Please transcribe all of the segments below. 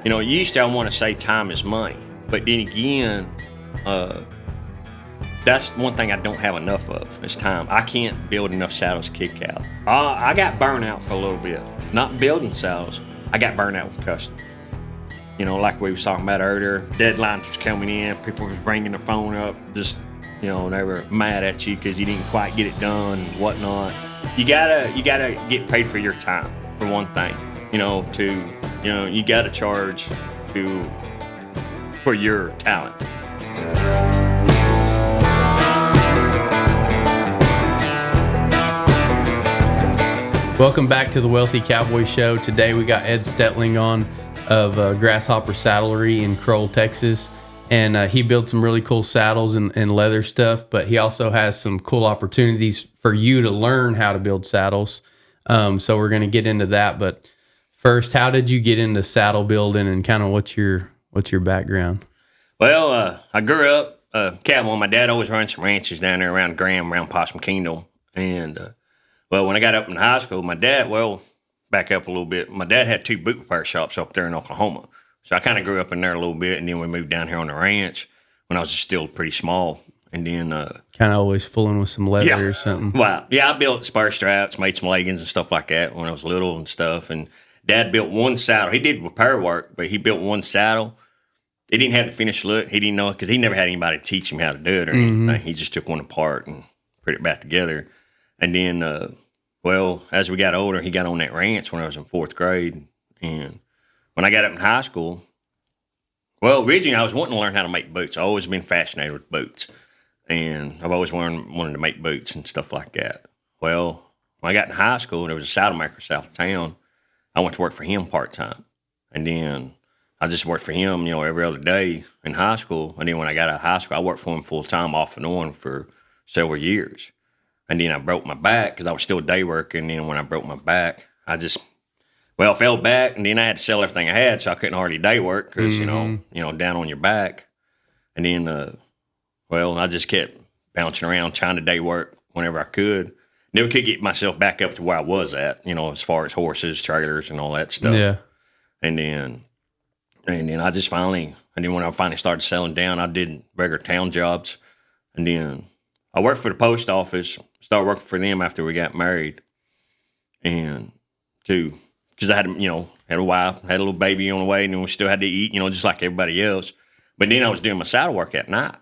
Usually I want to say time is money, but then again, that's one thing I don't have enough of is time. I can't build enough saddles to kick out. I got burnt out for a little bit. Not building saddles, I got burnt out with customers. Like we was talking about earlier, deadlines was coming in, people was ringing the phone up, just, they were mad at you because you didn't quite get it done and whatnot. You gotta get paid for your time, for one thing. You gotta charge for your talent. Welcome back to the Wealthy Cowboy Show. Today we got Ed Steingon on of Grasshopper Saddlery in Kroll, Texas. And he built some really cool saddles and leather stuff, but he also has some cool opportunities for you to learn how to build saddles. So we're going to get into that. But first, how did you get into saddle building and kind of what's your background? Well, I grew up cowboy. My dad always ran some ranches down there around Graham, around Possum Kingdom. And when I got up in high school, my dad, back up a little bit. My dad had 2 boot repair shops up there in Oklahoma. So I kind of grew up in there a little bit, and then we moved down here on the ranch when I was still pretty small. And then kind of always fooling with some leather or something. Wow. Yeah, I built spur straps, made some leggings and stuff like that when I was little and stuff. And Dad built one saddle. He did repair work, but he built one saddle. He didn't have the finished look. He didn't know it because he never had anybody to teach him how to do it or anything. He just took one apart and put it back together. And then, as we got older, he got on that ranch when I was in 4th grade. And when I got up in high school, originally I was wanting to learn how to make boots. I've always been fascinated with boots. And I've always wanted to make boots and stuff like that. Well, when I got in high school, there was a saddle maker south of town. I went to work for him part-time. And then I just worked for him, every other day in high school. And then when I got out of high school, I worked for him full-time off and on for several years. And then I broke my back because I was still day working. And then when I broke my back, I just, fell back. And then I had to sell everything I had, so I couldn't hardly day work because, down on your back. And then, I just kept bouncing around trying to day work whenever I could. Never could get myself back up to where I was at, as far as horses, trailers, and all that stuff. Yeah. And then I just when I finally started settling down, I did regular town jobs. And then I worked for the post office, started working for them after we got married. And because I had, had a wife, had a little baby on the way, and then we still had to eat, just like everybody else. But then I was doing my saddle work at night,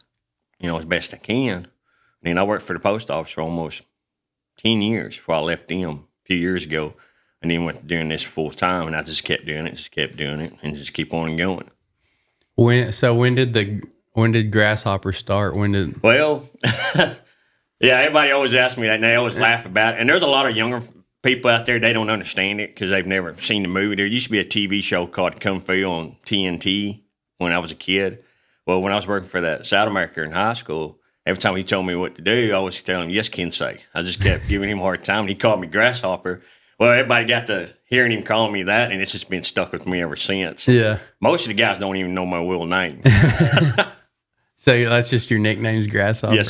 as best I can. And then I worked for the post office for almost 10 years before I left them a few years ago. And then went to doing this full time, and I just kept doing it, and just keep on going. When did Grasshopper start? Yeah, everybody always asks me that, and they always laugh about it. And there's a lot of younger people out there, they don't understand it because they've never seen the movie. There used to be a TV show called Kung Fu on TNT when I was a kid. Well, when I was working for that saddle maker in high school, every time he told me what to do, I always tell him, yes, Kensei. I just kept giving him a hard time, and he called me Grasshopper. Well, everybody got to hearing him calling me that, and it's just been stuck with me ever since. Yeah. Most of the guys don't even know my real name. So that's just your nickname's Grasshopper? Yes,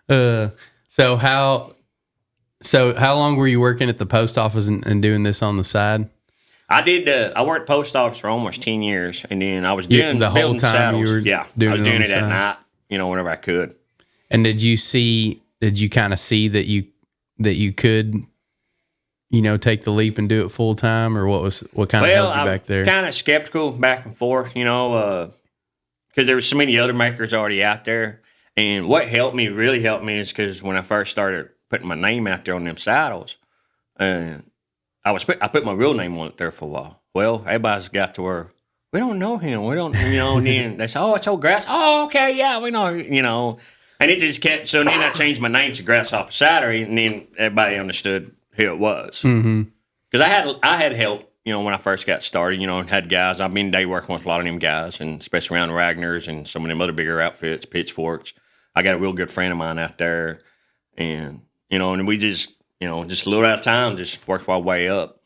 sir. So how long were you working at the post office and doing this on the side? I did. I worked post office for almost 10 years, and then I was doing the whole time saddles. you were I was doing it at night, whenever I could. And did you kind of see that you could, take the leap and do it full time, or what kind of held you back there? Kind of skeptical back and forth, because there were so many other makers already out there. And what really helped me is because when I first started putting my name out there on them saddles, and I put my real name on it there for a while. Well, everybody's got to where we don't know him. We don't, and then they say, oh, it's old Grass. Oh, okay, yeah, we know, and it just kept, so then I changed my name to Grasshopper Saddlery, and then everybody understood who it was. Because I had help, when I first got started, and had guys. I've been day working with a lot of them guys, and especially around Ragnar's and some of them other bigger outfits, Pitchforks. I got a real good friend of mine out there, and, and we just, just a little at a time, just worked our way up.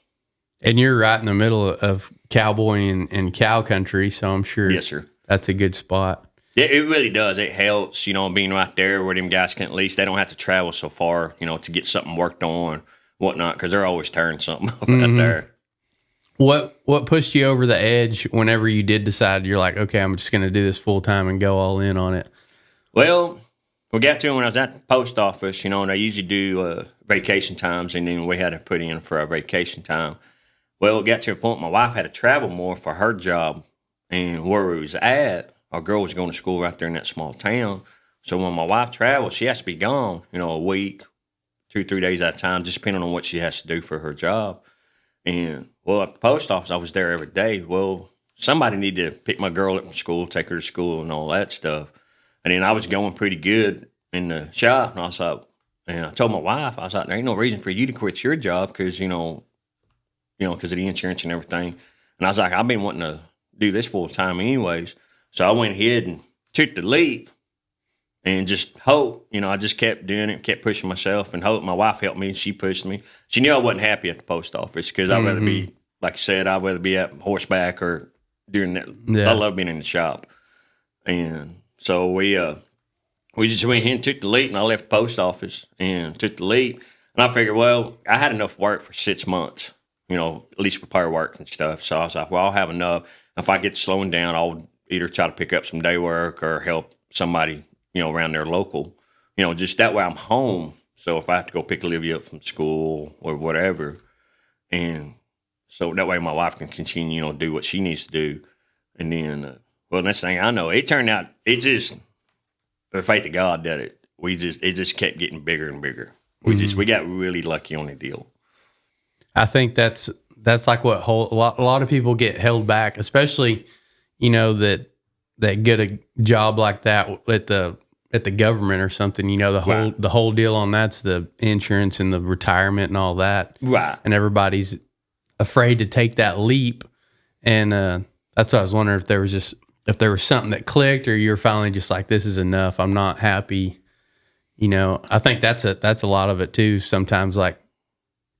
And you're right in the middle of cowboy and cow country, so I'm sure yes, sir. That's a good spot. Yeah, it really does. It helps, being right there where them guys can at least, they don't have to travel so far, to get something worked on, whatnot, because they're always tearing something up out there. What pushed you over the edge whenever you did decide you're like, okay, I'm just going to do this full time and go all in on it? Well, we got to when I was at the post office, and I usually do vacation times, and then we had to put in for our vacation time. Well, it got to a point my wife had to travel more for her job, and where we was at, our girl was going to school right there in that small town. So when my wife travels, she has to be gone, a week, 2-3 days at a time, just depending on what she has to do for her job. And, well, at the post office, I was there every day. Well, somebody needed to pick my girl up from school, take her to school and all that stuff. And then I was going pretty good in the shop. And I was like, and I told my wife, I was like, there ain't no reason for you to quit your job because, because of the insurance and everything. And I was like, I've been wanting to do this full time anyways. So I went ahead and took the leap and just hope, I just kept doing it, kept pushing myself and hope. My wife helped me. She pushed me. She knew I wasn't happy at the post office because I'd rather be, like you said, I'd rather be at horseback or doing that. Yeah. I love being in the shop. And so we just went ahead and took the leap, and I left the post office and took the leap. And I figured, well, I had enough work for 6 months, at least repair work and stuff. So I was like, well, I'll have enough. If I get slowing down, I'll either try to pick up some day work or help somebody, around there local, just that way I'm home. So if I have to go pick Olivia up from school or whatever, and so that way my wife can continue, do what she needs to do. And then, well, next thing I know, it turned out, it just, the faith of God that it just kept getting bigger and bigger. We got really lucky on the deal. I think that's like what a lot of people get held back, especially, that get a job like that at the government or something, the whole deal on that's the insurance and the retirement and all that. Right. And everybody's afraid to take that leap. And that's what I was wondering if there was something that clicked or you're finally just like, this is enough. I'm not happy. I think that's a lot of it too. Sometimes like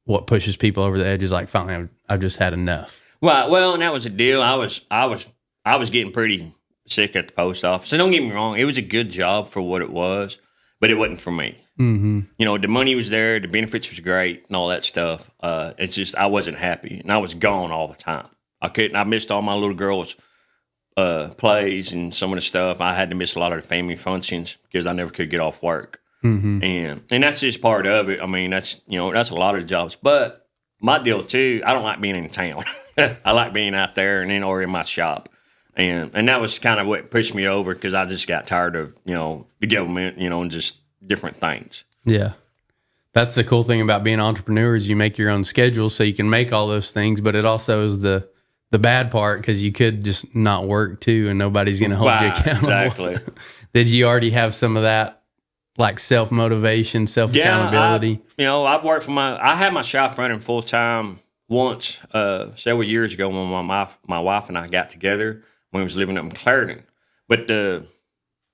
what pushes people over the edge is like, finally I've just had enough. Right. Well, and that was the deal. I was getting pretty sick at the post office. And don't get me wrong, it was a good job for what it was, but it wasn't for me. Mm-hmm. The money was there, the benefits was great, and all that stuff. It's just I wasn't happy, and I was gone all the time. I missed all my little girls' plays and some of the stuff. I had to miss a lot of the family functions because I never could get off work. Mm-hmm. And that's just part of it. I mean, that's a lot of the jobs. But my deal too, I don't like being in town. I like being out there and or in my shop. And that was kind of what pushed me over because I just got tired of, the government, and just different things. Yeah. That's the cool thing about being an entrepreneur is you make your own schedule so you can make all those things, but it also is the bad part because you could just not work too and nobody's going to hold you accountable. Exactly. Did you already have some of that, like self-motivation, self-accountability? Yeah, I've worked I had my shop running full-time once several years ago when my wife and I got together. When we was living up in Clarendon, but the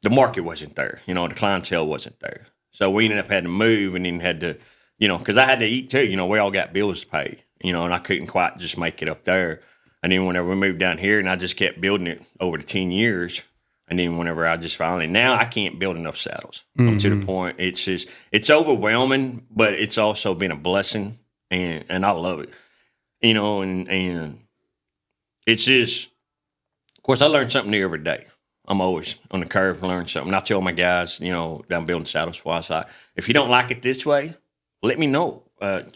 market wasn't there. The clientele wasn't there. So we ended up having to move and then had to, because I had to eat too. We all got bills to pay, and I couldn't quite just make it up there. And then whenever we moved down here and I just kept building it over the 10 years. And then whenever I just finally, now I can't build enough saddles. Mm-hmm. I'm to the point, it's overwhelming, but it's also been a blessing and I love it, and it's just, of course, I learn something new every day. I'm always on the curve to learn something. I tell my guys, that I'm building saddles for us. If you don't like it this way, let me know.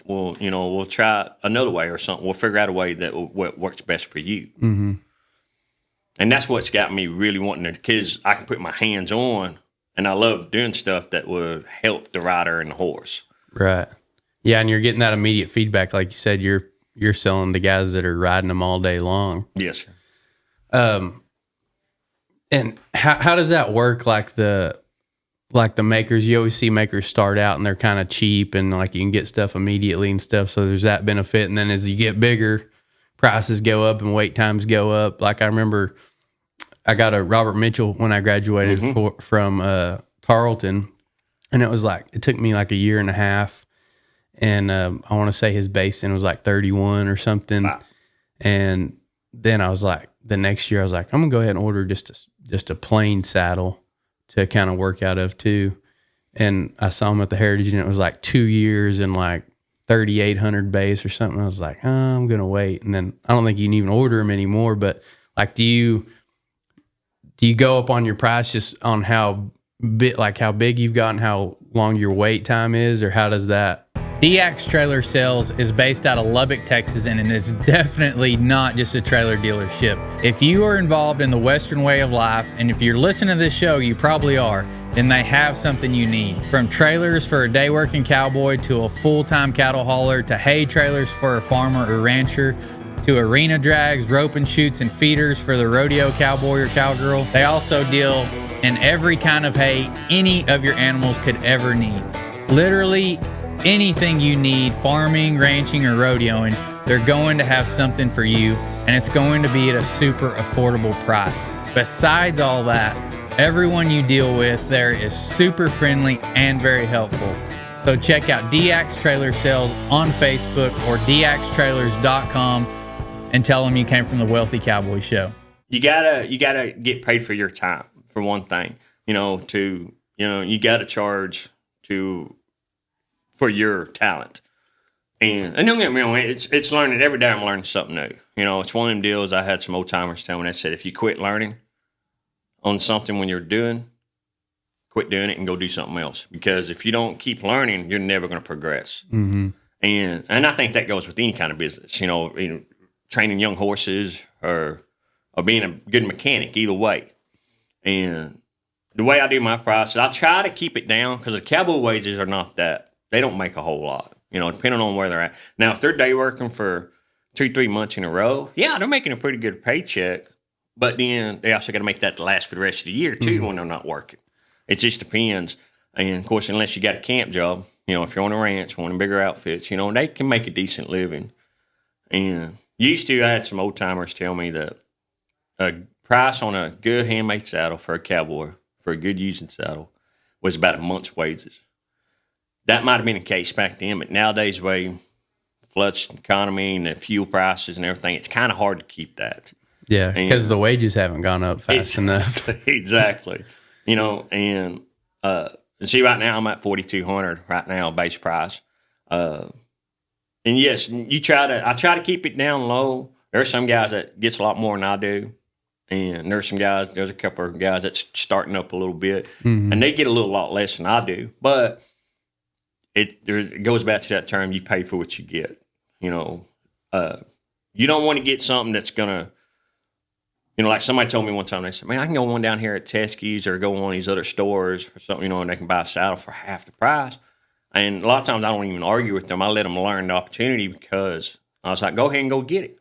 We'll try another way or something. We'll figure out a way that works best for you. Mm-hmm. And that's what's got me really wanting to, because I can put my hands on, and I love doing stuff that would help the rider and the horse. Right. Yeah, and you're getting that immediate feedback. Like you said, you're selling to guys that are riding them all day long. Yes, sir. And how does that work? Like the makers, you always see makers start out and they're kind of cheap and like you can get stuff immediately and stuff. So there's that benefit. And then as you get bigger, prices go up and wait times go up. Like I remember I got a Robert Mitchell when I graduated from Tarleton, and it took me like a year and a half. And I want to say his base then was like 31 or something. Wow. And then I was like, the next year I was like, I'm gonna go ahead and order just a plain saddle to kind of work out of too. And I saw him at the Heritage, and it was like 2 years and like 3,800 base or something. I was like, oh, I'm going to wait. And then I don't think you can even order them anymore. But like, do you go up on your price just on how big you've got and how long your wait time is, or how does that? Dax Trailer Sales is based out of Lubbock, Texas, and it is definitely not just a trailer dealership. If you are involved in the Western way of life, and if you're listening to this show, you probably are, then they have something you need. From trailers for a day working cowboy to a full-time cattle hauler to hay trailers for a farmer or rancher to arena drags, rope and chutes, and feeders for the rodeo cowboy or cowgirl. They also deal in every kind of hay any of your animals could ever need. Literally anything you need, farming, ranching, or rodeoing, they're going to have something for you, and it's going to be at a super affordable price. Besides all that, everyone you deal with there is super friendly and very helpful. So check out Dax Trailer Sales on Facebook or daxtrailers.com and tell them you came from the Wealthy Cowboy Show. You gotta get paid for your time, for one thing. You gotta charge for your talent. And don't get me wrong, it's learning. Every day I'm learning something new. It's one of them deals. I had some old timers tell me, they said, if you quit learning on something when you're doing, quit doing it and go do something else. Because if you don't keep learning, you're never going to progress. Mm-hmm. And I think that goes with any kind of business, training young horses or being a good mechanic, either way. And the way I do my prices, I try to keep it down because the cowboy wages are not that. They don't make a whole lot, depending on where they're at. Now, if they're day working for 2-3 months in a row, yeah, they're making a pretty good paycheck. But then they also got to make that last for the rest of the year, too, when they're not working. It just depends. And, of course, unless you got a camp job, if you're on a ranch, one of the bigger outfits, they can make a decent living. And I had some old-timers tell me that a price on a good handmade saddle for a cowboy, for a good using saddle, was about a month's wages. That might have been the case back then, but nowadays, way flush economy and the fuel prices and everything, it's kind of hard to keep that. Yeah, because the wages haven't gone up fast enough. Exactly. And see, right now I'm at $4,200 right now, base price. And yes, I try to keep it down low. There's some guys that gets a lot more than I do. And there's a couple of guys that's starting up a little bit, and they get a lot less than I do. But it goes back to that term, you pay for what you get. You don't want to get something that's going to, like somebody told me one time, they said, man, I can go on down here at Teskey's or go on these other stores for something, and they can buy a saddle for half the price. And a lot of times I don't even argue with them. I let them learn the opportunity because I was like, go ahead and go get it.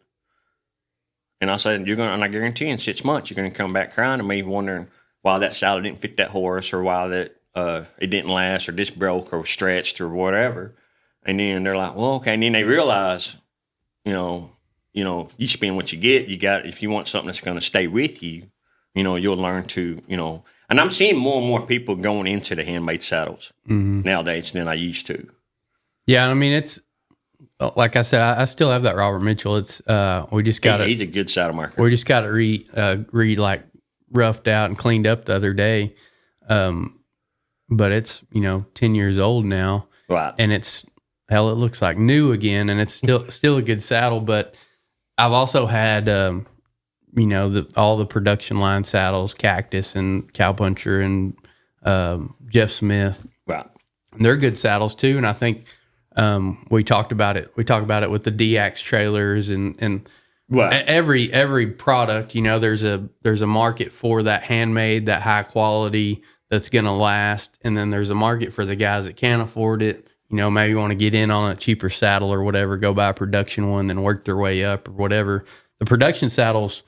And I said, and I guarantee in 6 months, you're going to come back crying to me wondering why that saddle didn't fit that horse or why that it didn't last or this broke or stretched or whatever. And then they're like, well, okay. And then they realize, you spend what you get. If you want something that's going to stay with you, you'll learn to, and I'm seeing more and more people going into the handmade saddles nowadays than I used to. Yeah. I mean, it's like I said, I still have that Robert Mitchell. It's, we just got he's a good saddle marker. We just got it like roughed out and cleaned up the other day. But it's, 10 years old now. Right. And it looks like new again, and it's still a good saddle. But I've also had, all the production line saddles, Cactus and Cowpuncher and Jeff Smith. Right. And they're good saddles too. And I think we talked about it. We talked about it with the Dax trailers and right. every product. There's a market for that handmade, that high quality that's going to last. And then there's a market for the guys that can't afford it. Maybe want to get in on a cheaper saddle or whatever, go buy a production one, then work their way up or whatever. The production saddles,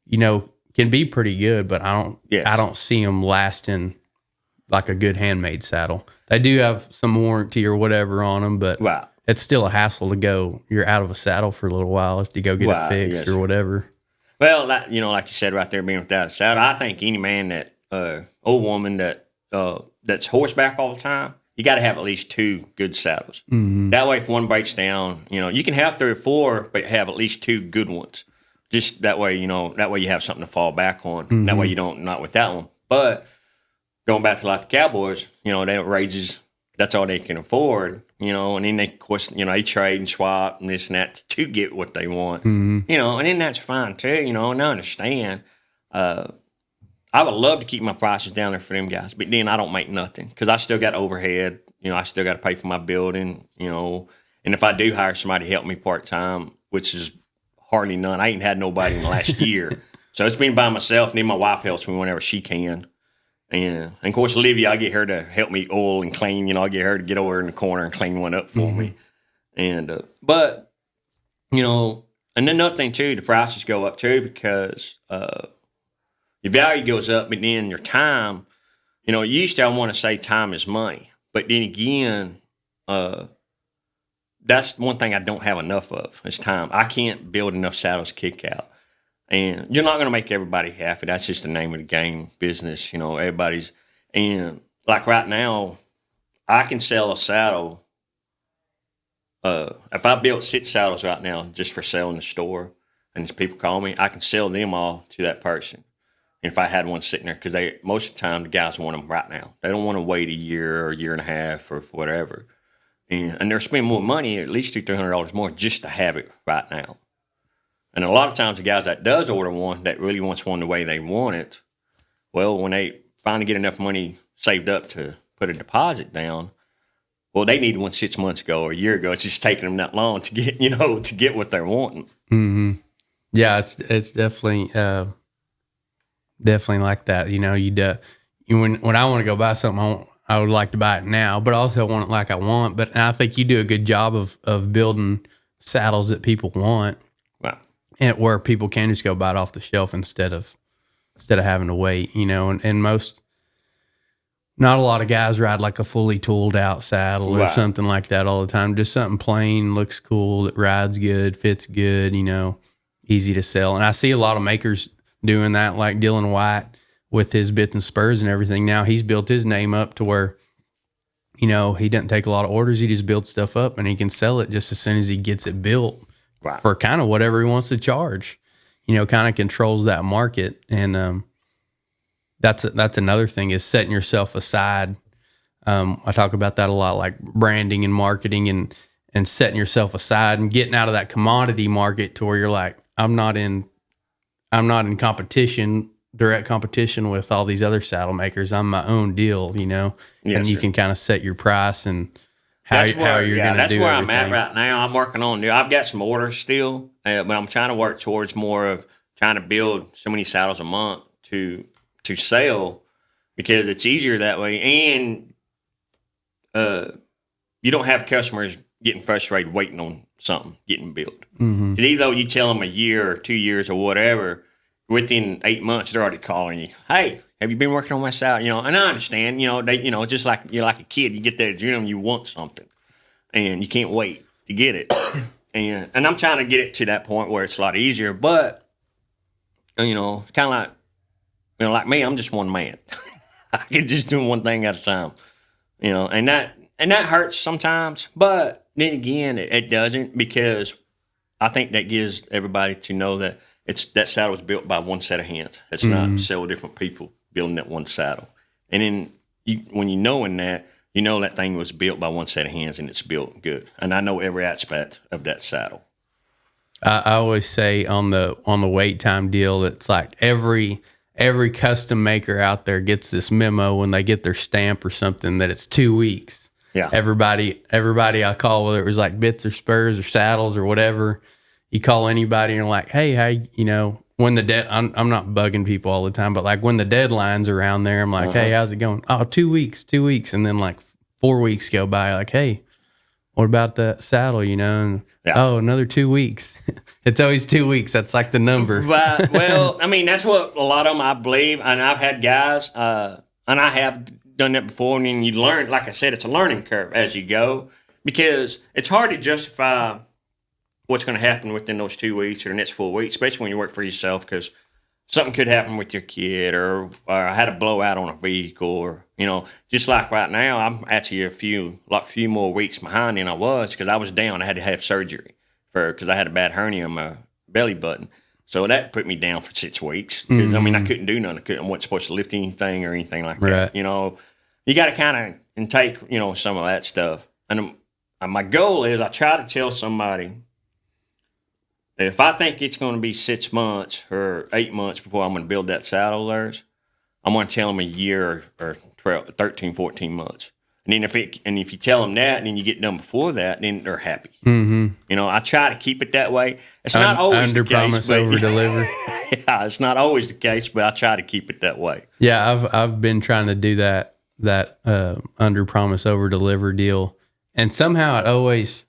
can be pretty good, but I don't see them lasting like a good handmade saddle. They do have some warranty or whatever on them, but right. It's still a hassle to go. You're out of a saddle for a little while to go get it fixed or whatever. Well, like you said right there, being without a saddle, I think any man that old woman that's horseback all the time, you got to have at least 2 good saddles. Mm-hmm. That way, if one breaks down, you can have 3 or 4, but have at least 2 good ones. Just that way, you have something to fall back on. Mm-hmm. That way you don't, not with that one. But going back to like the Cowboys, they don't raises, that's all they can afford. you know, and then they, of course, you know, they trade and swap and this and that to get what they want, you know, and then that's fine too, you know, and I understand. I would love to keep my prices down there for them guys, but then I don't make nothing because I still got overhead. You know, I still got to pay for my building, you know, and if I do hire somebody to help me part-time, which is hardly none, I ain't had nobody in the last year. So it's been by myself, and then my wife helps me whenever she can. And of course, Olivia, I get her to help me oil and clean. You know, I get her to get over in the corner and clean one up for me. And, but, you know, and then another thing too, the prices go up too because, your value goes up, but then your time, you know, used to I want to say time is money. But then again, that's one thing I don't have enough of is time. I can't build enough saddles to kick out. And you're not going to make everybody happy. That's just the name of the game, business, you know, everybody's. And like right now, I can sell a saddle. If I built 6 saddles right now just for sale in the store and people call me, I can sell them all to that person. If I had one sitting there, because most of the time the guys want them right now. They don't want to wait a year or a year and a half or whatever. And they're spending more money, at least $200-300 more, just to have it right now. And a lot of times the guys that does order one, that really wants one the way they want it, well, when they finally get enough money saved up to put a deposit down, well, they needed one 6 months ago or a year ago. It's just taking them that long to get, you know, to get what they're wanting. Mm-hmm. Yeah, it's definitely definitely like that. You know, when I want to go buy something, I would like to buy it now, but I also want it like I want. But I think you do a good job of building saddles that people want, right? And where people can just go buy it off the shelf instead of having to wait. You know, and not a lot of guys ride like a fully tooled out saddle or something like that all the time. Just something plain, looks cool, that rides good, fits good. You know, easy to sell. And I see a lot of makers doing that, like Dylan White with his bits and spurs and everything. Now he's built his name up to where, you know, he doesn't take a lot of orders. He just builds stuff up and he can sell it just as soon as he gets it built for kind of whatever he wants to charge, you know, kind of controls that market. And that's another thing is setting yourself aside. I talk about that a lot, like branding and marketing and setting yourself aside and getting out of that commodity market to where you're like, I'm not in direct competition with all these other saddle makers. I'm my own deal, you know, and you can kind of set your price and how you're going to do everything. That's where I'm at right now. I'm working on I've got some orders still, but I'm trying to work towards more of trying to build so many saddles a month to sell because it's easier that way. And you don't have customers getting frustrated waiting on something getting built. Mm-hmm. Either you tell them a year or 2 years or whatever, within 8 months they're already calling you. Hey, have you been working on my saddle? You know, and I understand. You know, just like you're like a kid, you get there at gym, you want something, and you can't wait to get it. and I'm trying to get it to that point where it's a lot easier. But you know, kind of like like me, I'm just one man. I can just do one thing at a time. You know, and that hurts sometimes, but then again, it doesn't because I think that gives everybody to know that that saddle was built by one set of hands. It's not several different people building that one saddle. And then when you knowing that, you know that thing was built by one set of hands and it's built good. And I know every aspect of that saddle. I always say on the wait time deal, it's like every custom maker out there gets this memo when they get their stamp or something that it's 2 weeks. Yeah. Everybody I call, whether it was like bits or spurs or saddles or whatever, you call anybody and you're like, hey, you know, when I'm not bugging people all the time, but like when the deadline's around there, I'm like, hey, how's it going? Oh, 2 weeks. And then like 4 weeks go by, like, hey, what about the saddle, you know? And, oh, another 2 weeks. It's always 2 weeks. That's like the number. Right. Well, I mean, that's what a lot of them, I believe. And I've had guys, and I have done that before. And then you learn, like I said, it's a learning curve as you go because it's hard to justify what's going to happen within those 2 weeks or the next 4 weeks, especially when you work for yourself because something could happen with your kid or I had a blowout on a vehicle or, you know, just like right now, I'm actually a few more weeks behind than I was because I was down. I had to have surgery because I had a bad hernia on my belly button. So that put me down for 6 weeks because, I mean, I couldn't do nothing. I wasn't supposed to lift anything or anything like that. You know, you got to kind of take, you know, some of that stuff. And my goal is I try to tell somebody, if I think it's going to be 6 months or 8 months before I'm going to build that saddle of theirs, I'm going to tell them a year or 12, 13, 14 months. And then if you tell them that and then you get done before that, then they're happy. Mm-hmm. I try to keep it that way. It's not always the case. Under promise, over deliver. Yeah, it's not always the case, but I try to keep it that way. Yeah, I've been trying to do that under promise, over deliver deal. And somehow it always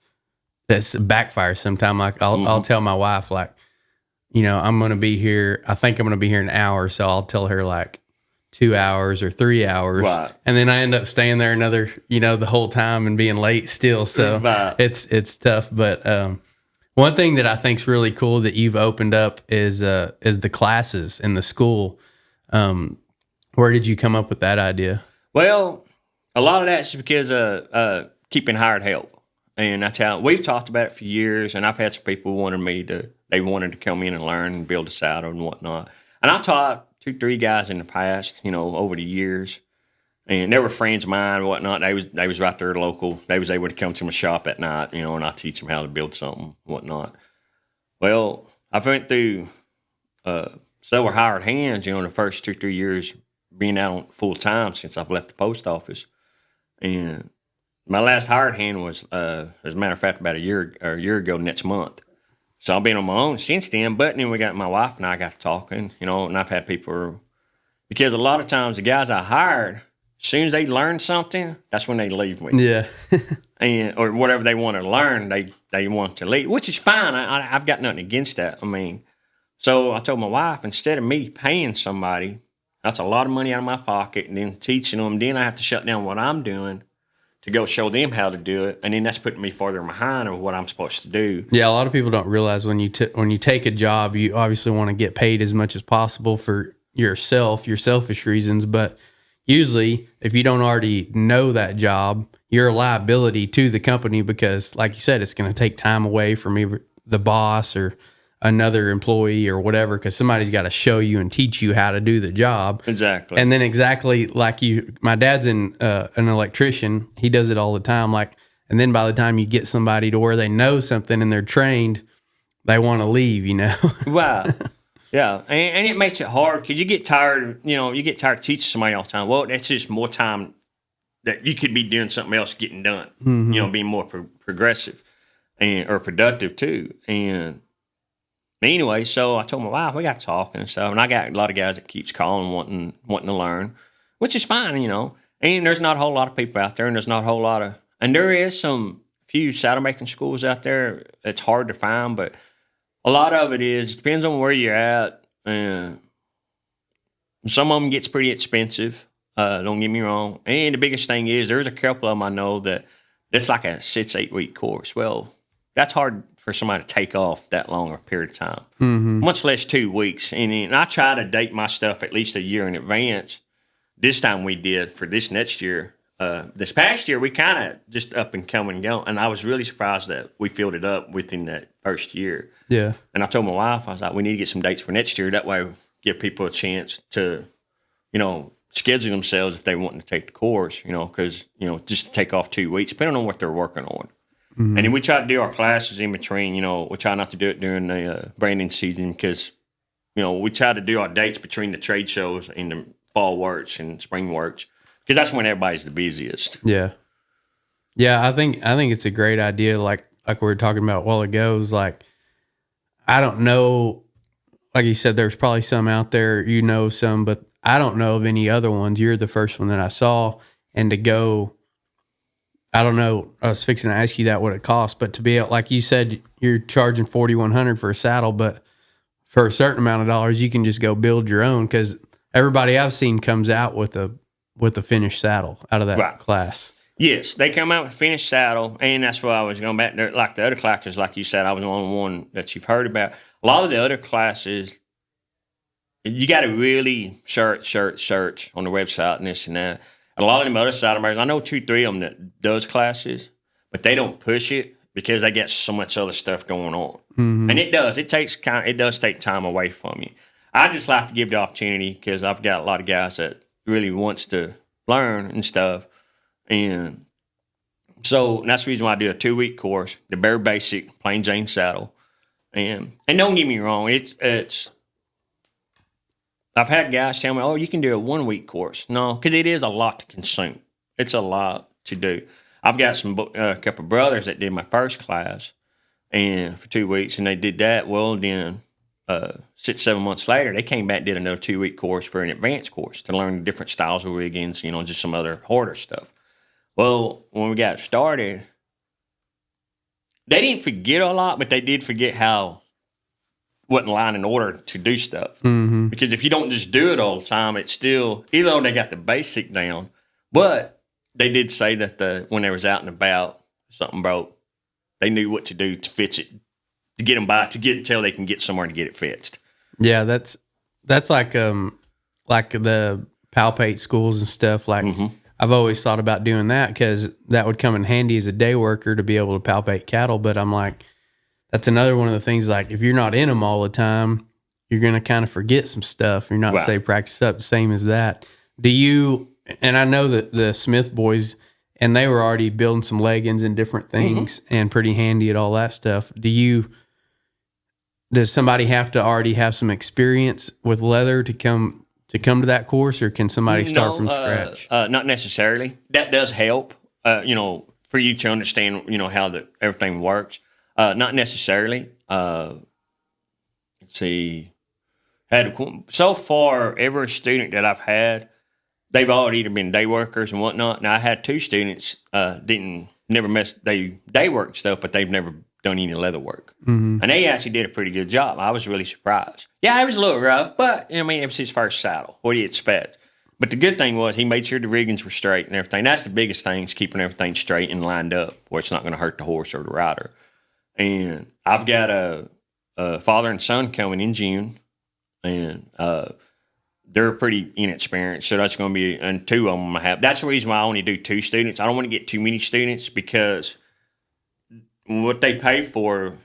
backfires sometime. Like I'll tell my wife, like, I'm going to be here. I think I'm going to be here an hour. So I'll tell her like 2 hours or 3 hours. Right. And then I end up staying there another, the whole time and being late still. So right. it's tough. But one thing that I think is really cool that you've opened up is the classes in the school. Where did you come up with that idea? Well, a lot of that's because keeping hired help. And that's how we've talked about it for years. And I've had some people they wanted to come in and learn and build a saddle and whatnot. And I taught 2-3 guys in the past, over the years. And they were friends of mine and whatnot. They was right there local. They was able to come to my shop at night, and I teach them how to build something and whatnot. Well, I went through several hired hands, the first 2-3 years being out on full time since I've left the post office. And my last hired hand was, as a matter of fact, about a year ago next month. So I've been on my own since then. But then my wife and I got to talking, and I've had people, because a lot of times the guys I hired, as soon as they learn something, that's when they leave me. Yeah. Or whatever they want to learn, they want to leave, which is fine. I've got nothing against that. So I told my wife, instead of me paying somebody, that's a lot of money out of my pocket, and then teaching them, then I have to shut down what I'm doing to go show them how to do it, and then that's putting me farther behind of what I'm supposed to do. Yeah, a lot of people don't realize when you take a job, you obviously want to get paid as much as possible for your selfish reasons, but usually if you don't already know that job, you're a liability to the company because, like you said, it's going to take time away from either the boss or another employee or whatever, because somebody's got to show you and teach you how to do the job. Exactly. And then exactly like my dad's an electrician. He does it all the time. And then by the time you get somebody to where they know something and they're trained, they want to leave, Wow. Yeah. And it makes it hard because you get tired, of teaching somebody all the time. Well, that's just more time that you could be doing something else getting done, being more progressive or productive too. And anyway, so I told my wife, we got talking and stuff, and I got a lot of guys that keeps calling wanting to learn, which is fine, And there's not a whole lot of people out there, and there's not a whole lot of, and there is few saddle making schools out there. It's hard to find, but a lot of it depends on where you're at. Some of them gets pretty expensive. Don't get me wrong. And the biggest thing is there's a couple of them I know that it's like a 6-8 week course. Well, that's hard for somebody to take off that long a period of time, much less 2 weeks. And I try to date my stuff at least a year in advance. This time we did for this next year. This past year, we kind of just up and coming and going. And I was really surprised that we filled it up within that first year. Yeah. And I told my wife, I was like, we need to get some dates for next year. That way we give people a chance to, schedule themselves if they want to take the course, because, just to take off 2 weeks, depending on what they're working on. Mm-hmm. And then we try to do our classes in between, we try not to do it during the branding season because, we try to do our dates between the trade shows and the fall works and spring works because that's when everybody's the busiest. Yeah. Yeah, I think it's a great idea. Like we were talking about a while ago, is like, I don't know, like you said, there's probably some out there, some, but I don't know of any other ones. You're the first one that I saw. And to go, I don't know, I was fixing to ask you that what it costs, but to be able, like you said, you're charging $4,100 for a saddle, but for a certain amount of dollars, you can just go build your own because everybody I've seen comes out with a finished saddle out of that class. Yes, they come out with a finished saddle, and that's why I was going back there. Like the other classes, like you said, I was the only one that you've heard about. A lot of the other classes, you got to really search on the website and this and that. And a lot of them other saddle makers, I know 2-3 of them that does classes, but they don't push it because they get so much other stuff going on. Mm-hmm. And it does. It does take time away from you. I just like to give the opportunity because I've got a lot of guys that really wants to learn and stuff. And So that's the reason why I do a 2-week course, the bare basic plain Jane saddle. And don't get me wrong, it's I've had guys tell me, "Oh, you can do a 1-week course." No, because it is a lot to consume. It's a lot to do. I've got a couple of brothers that did my first class, and for 2 weeks, and they did that. Well, then 6-7 months later, they came back and did another 2-week course for an advanced course to learn different styles of riggings, just some other harder stuff. Well, when we got started, they didn't forget a lot, but they did forget how wasn't line in order to do stuff. Mm-hmm. Because if you don't just do it all the time, it's still, even though they got the basic down, but they did say that when they was out and about, something broke, they knew what to do to fix it, to get them by, until they can get somewhere to get it fixed. Yeah, that's like the palpate schools and stuff. Like I've always thought about doing that because that would come in handy as a day worker to be able to palpate cattle. But I'm like, that's another one of the things, like, if you're not in them all the time, you're going to kind of forget some stuff. You're not, say, practice up, same as that. Do you, and I know that the Smith boys, and they were already building some leggings and different things and pretty handy at all that stuff. Does somebody have to already have some experience with leather to come to that course, or can somebody start from scratch? Not necessarily. That does help, for you to understand, how everything works. Not necessarily. Let's see. So far, every student that I've had, they've all either been day workers and whatnot. Now, I had 2 students they day work stuff, but they've never done any leather work. And they actually did a pretty good job. I was really surprised. Yeah, it was a little rough, but it was his first saddle. What do you expect? But the good thing was he made sure the riggings were straight and everything. That's the biggest thing, is keeping everything straight and lined up where it's not going to hurt the horse or the rider. And I've got a father and son coming in June, and they're pretty inexperienced, so that's going to be, and 2 of them I have. That's the reason why I only do 2 students. I don't want to get too many students, because what they pay for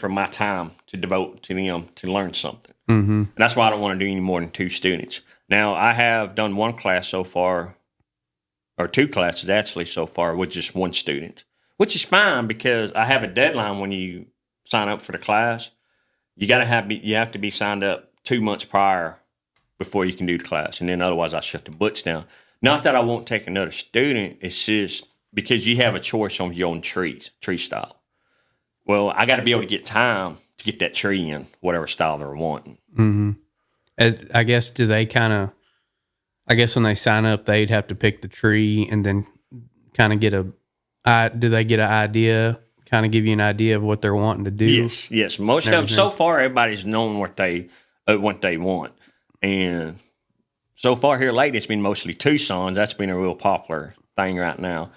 my time to devote to them to learn something. And that's why I don't want to do any more than 2 students. Now, I have done 1 class so far, or 2 classes actually so far, with just 1 student. Which is fine, because I have a deadline when you sign up for the class. You have to be signed up 2 months prior before you can do the class, and then otherwise I shut the books down. Not that I won't take another student, it's just because you have a choice on your own tree style. Well, I got to be able to get time to get that tree in whatever style they're wanting. I guess when they sign up, they'd have to pick the tree and then kind of get do they get an idea, kind of give you an idea of what they're wanting to do? Yes. Most of them, so far, everybody's known what they want. And so far here lately, it's been mostly Tucson's. That's been a real popular thing right now,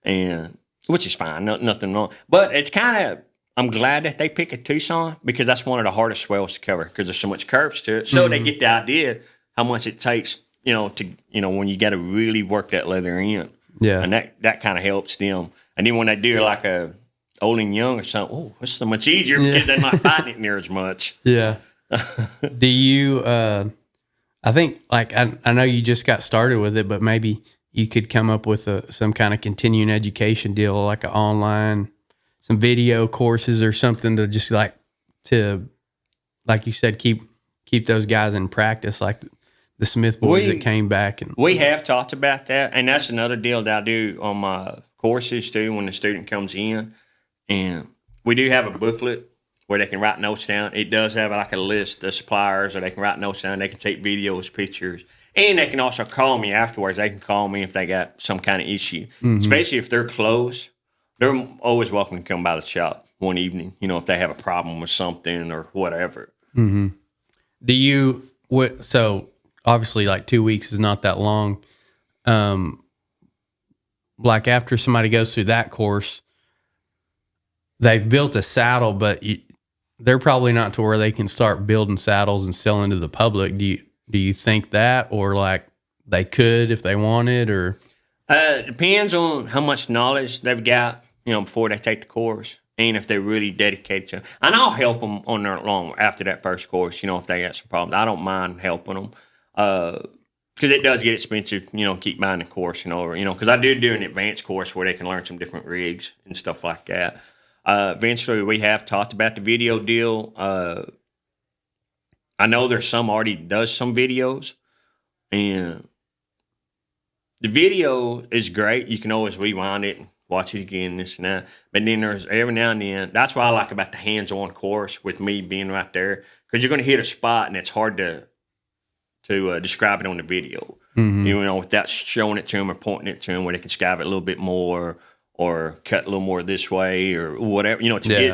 and which is fine, nothing wrong. But it's kind of, I'm glad that they pick a Tucson, because that's one of the hardest swells to cover, because there's so much curves to it. So they get the idea how much it takes, when you got to really work that leather in. Yeah. And that kind of helps them. And then when they do like a old and young or something, it's so much easier, because they're not fighting it near as much. Yeah. Do you, I think, like, I know you just got started with it, but maybe you could come up with some kind of continuing education deal, like an online, some video courses or something to just like you said, keep those guys in practice, like the Smith boys that came back. And we have talked about that, and that's another deal that I do on my courses too when the student comes in. And we do have a booklet where they can write notes down. It does have like a list of suppliers, or they can write notes down. They can take videos, pictures, and they can also call me afterwards. They can call me if they got some kind of issue, especially if they're close. They're always welcome to come by the shop one evening, if they have a problem with something or whatever. Do you, so obviously like 2 weeks is not that long. Like after somebody goes through that course, they've built a saddle, but they're probably not to where they can start building saddles and selling to the public. Do you think that, or like they could if they wanted, or? It depends on how much knowledge they've got, before they take the course, and if they're really dedicated to it. And I'll help them on their long after that first course, if they got some problems. I don't mind helping them. because it does get expensive, keep buying the course, because I do an advanced course where they can learn some different rigs and stuff like that. Eventually, we have talked about the video deal. I know there's some already does some videos, and the video is great. You can always rewind it and watch it again, this and that. But then there's every now and then, that's what I like about the hands-on course with me being right there, because you're going to hit a spot and it's hard to describe it on the video, without showing it to them or pointing it to them, where they can describe it a little bit more or cut a little more this way or whatever,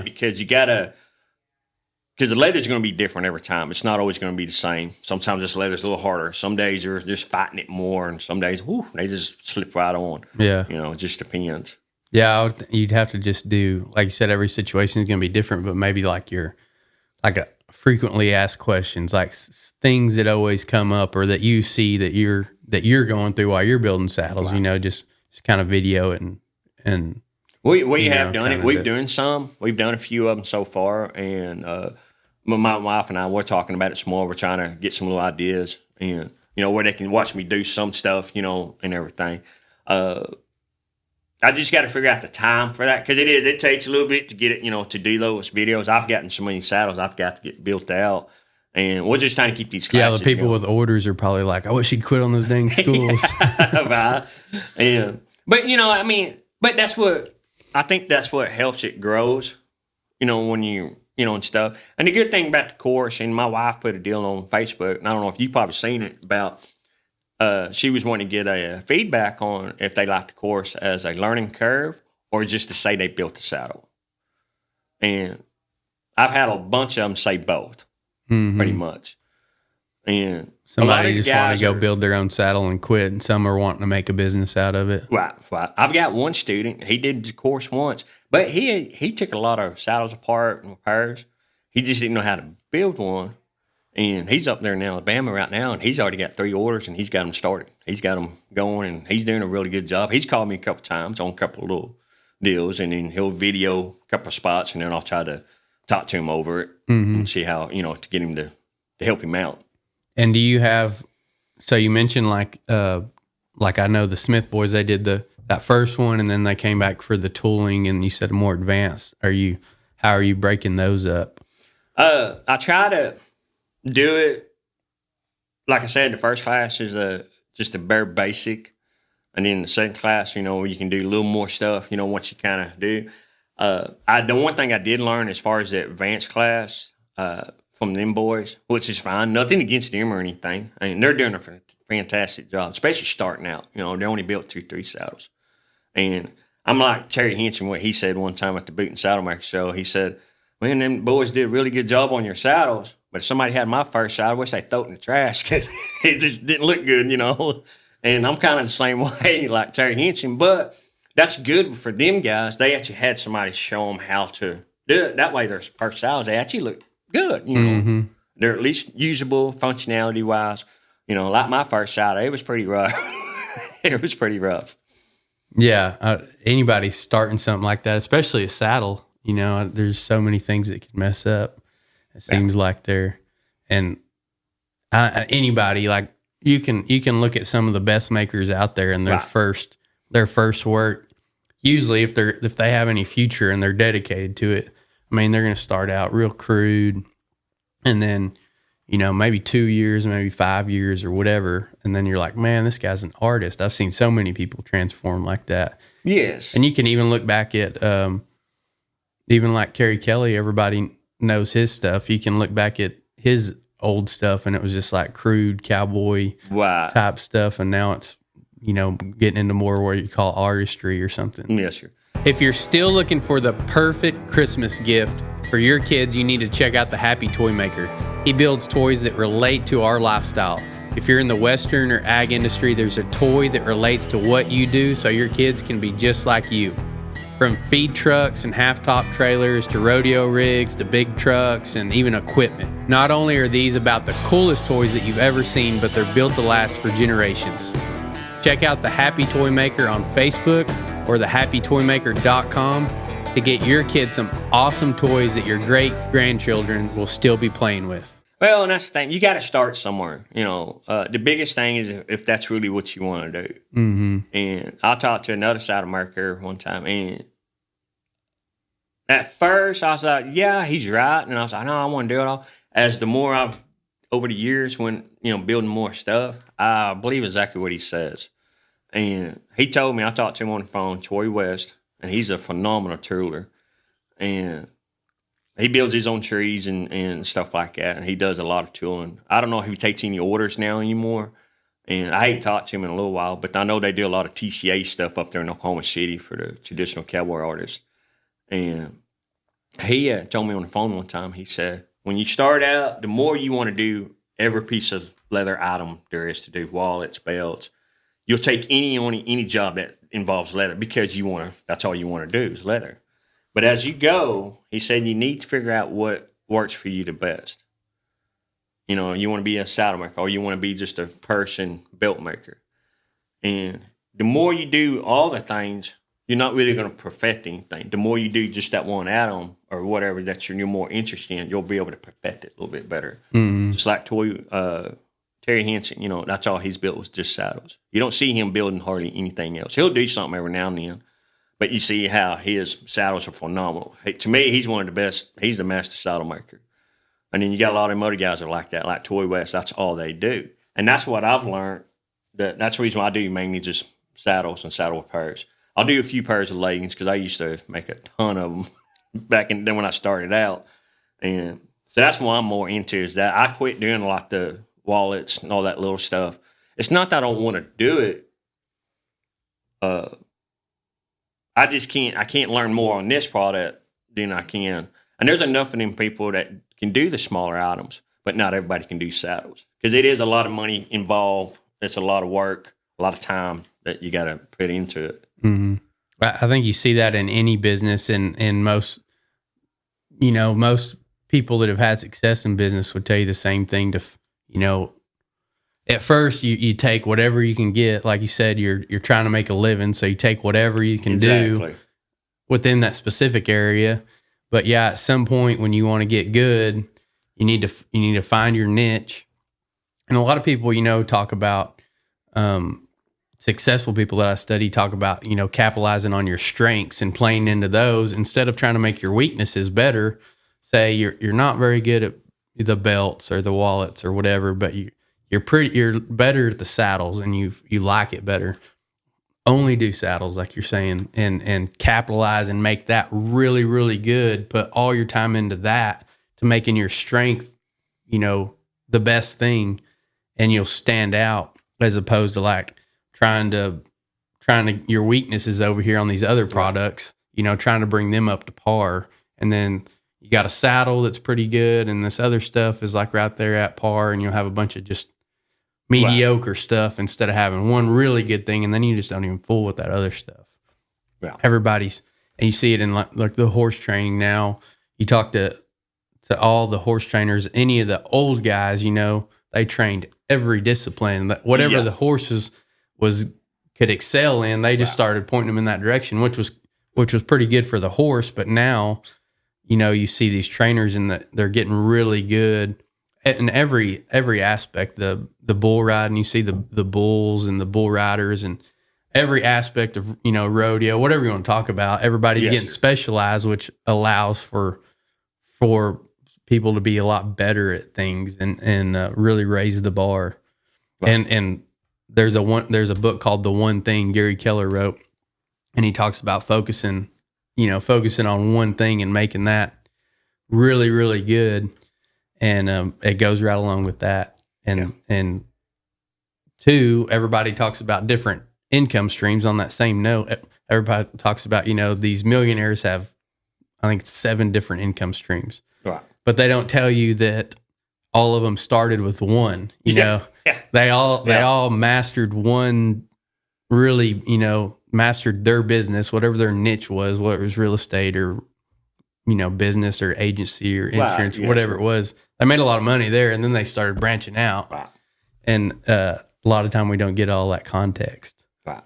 because you gotta, because the leather's going to be different every time. It's not always going to be the same. Sometimes this leather's a little harder. Some days you're just fighting it more, and some days, they just slip right on. Yeah. It just depends. Yeah, you'd have to just do, like you said, every situation is going to be different, but maybe like a frequently asked questions, like things that always come up or that you see that you're going through while you're building saddles, right. Just kind of video it and we have done it. We've done some. We've done a few of them so far, and my wife and I, we're talking about it some more. We're trying to get some little ideas, and where they can watch me do some stuff, and everything. I just got to figure out the time for that, because it takes a little bit to get it, to do those videos. I've gotten so many saddles I've got to get built out, and we're just trying to keep these classes. Yeah, the people with orders are probably like, I wish he'd quit on those dang schools. Right. But that's what, I think that's what helps it grows, when you, and stuff. And the good thing about the course, and my wife put a deal on Facebook, and I don't know if you've probably seen it, about she was wanting to get a feedback on if they liked the course as a learning curve or just to say they built the saddle. And I've had a bunch of them say both, pretty much. And somebody just want to go build their own saddle and quit, and some are wanting to make a business out of it. Right. I've got one student, he did the course once, but he took a lot of saddles apart and repairs. He just didn't know how to build one. And he's up there in Alabama right now, and he's already got 3 orders, and he's got them started. He's got them going, and he's doing a really good job. He's called me a couple times on a couple of little deals, and then he'll video a couple of spots, and then I'll try to talk to him over it and see how, to get him to help him out. And do you have, so you mentioned like I know the Smith boys, they did that first one, and then they came back for the tooling, and you said more advanced. How are you breaking those up? I try to do it, like I said, the first class is just a bare basic, and then the second class, you can do a little more stuff, once you kind of do. The one thing I did learn as far as the advanced class from them boys, which is fine, nothing against them or anything. I mean, they're doing a fantastic job, especially starting out. They only built 2-3 saddles. And I'm like Terry Henson, what he said one time at the Boot and Saddle Maker show. He said, man, them boys did a really good job on your saddles. But if somebody had my first saddle, I wish they throw it in the trash because it just didn't look good, And I'm kind of the same way, like Terry Henson. But that's good for them guys. They actually had somebody show them how to do it. That way their first saddles, they actually look good, They're at least usable functionality-wise. Like my first saddle, it was pretty rough. It was pretty rough. Yeah, anybody starting something like that, especially a saddle, there's so many things that can mess up. It seems like anybody, like you can look at some of the best makers out there, and their first work, usually if they have any future and they're dedicated to it, I mean, they're going to start out real crude, and then maybe 2 years, maybe 5 years or whatever, and then you're like, man, this guy's an artist. I've seen so many people transform like that. Yes. And you can even look back at even like Kerry Kelly, everybody knows his stuff. You can look back at his old stuff, and it was just like crude cowboy type stuff, and now it's getting into more what you call artistry or something. Yes, sir. If you're still looking for the perfect Christmas gift for your kids, you need to check out the Happy Toy Maker. He builds toys that relate to our lifestyle. If you're in the Western or ag industry, there's a toy that relates to what you do, so your kids can be just like you. From feed trucks and half-top trailers to rodeo rigs to big trucks and even equipment. Not only are these about the coolest toys that you've ever seen, but they're built to last for generations. Check out the Happy Toy Maker on Facebook or thehappytoymaker.com to get your kids some awesome toys that your great-grandchildren will still be playing with. Well, and that's the thing. You got to start somewhere. The biggest thing is if that's really what you want to do. Mm-hmm. And I talked to another saddle maker one time, and at first I was like, yeah, he's right. And I was like, no, I want to do it all. As the more I've, over the years, when, building more stuff, I believe exactly what he says. And he told me, I talked to him on the phone, Troy West, and he's a phenomenal tooler. And he builds his own trees and stuff like that, and he does a lot of tooling. I don't know if he takes any orders now anymore, and I ain't talked to him in a little while, but I know they do a lot of TCA stuff up there in Oklahoma City for the traditional cowboy artists. And he told me on the phone one time, he said, when you start out, the more you want to do every piece of leather item there is to do, wallets, belts, you'll take any job that involves leather because that's all you want to do is leather. But as you go, he said you need to figure out what works for you the best. You want to be a saddle maker, or you want to be just a person belt maker. And the more you do all the things, you're not really going to perfect anything. The more you do just that one atom or whatever that you're more interested in, you'll be able to perfect it a little bit better. Mm-hmm. Just like Terry Hansen, that's all he's built was just saddles. You don't see him building hardly anything else. He'll do something every now and then. But you see how his saddles are phenomenal. To me, he's one of the best. He's the master saddle maker. And then you got a lot of other guys that are like that, like Toy West. That's all they do. And that's what I've learned. That's the reason why I do mainly just saddles and saddle repairs. I'll do a few pairs of leggings because I used to make a ton of them back then when I started out. And so that's what I'm more into is that I quit doing like the wallets and all that little stuff. It's not that I don't want to do it. I just can't. I can't learn more on this product than I can. And there's enough of them people that can do the smaller items, but not everybody can do saddles because it is a lot of money involved. It's a lot of work, a lot of time that you got to put into it. Mm-hmm. I think you see that in any business, and most, most people that have had success in business would tell you the same thing. At first, you take whatever you can get. Like you said, you're trying to make a living, so you take whatever you can do within that specific area. But yeah, at some point when you want to get good, you need to find your niche. And a lot of people, talk about successful people that I study talk about capitalizing on your strengths and playing into those instead of trying to make your weaknesses better. Say you're not very good at the belts or the wallets or whatever, but you're better at the saddles and you like it better. Only do saddles, like you're saying, and capitalize and make that really, really good. Put all your time into that to making your strength, the best thing, and you'll stand out as opposed to like trying to your weaknesses over here on these other products, trying to bring them up to par. And then you got a saddle that's pretty good and this other stuff is like right there at par, and you'll have a bunch of just mediocre stuff instead of having one really good thing, and then you just don't even fool with that other stuff. Yeah. And you see it in like the horse training now. You talk to all the horse trainers, any of the old guys, they trained every discipline. Whatever the horse could excel in, they just started pointing them in that direction, which was pretty good for the horse. But now, you see these trainers and they're getting really good in every aspect. The bull riding, you see the bulls and the bull riders and every aspect of rodeo, whatever you want to talk about. Everybody's getting specialized, which allows for people to be a lot better at things and really raise the bar. Right. And there's a book called The One Thing Gary Keller wrote, and he talks about focusing on one thing and making that really, really good. And it goes right along with that. And two, everybody talks about different income streams on that same note. Everybody talks about, these millionaires have, I think, 7 different income streams. Right. But they don't tell you that all of them started with one. They all mastered one, really, mastered their business, whatever their niche was, whether it was real estate or, business or agency or insurance, whatever it was. They made a lot of money there, and then they started branching out. Right. And a lot of time we don't get all that context. Right.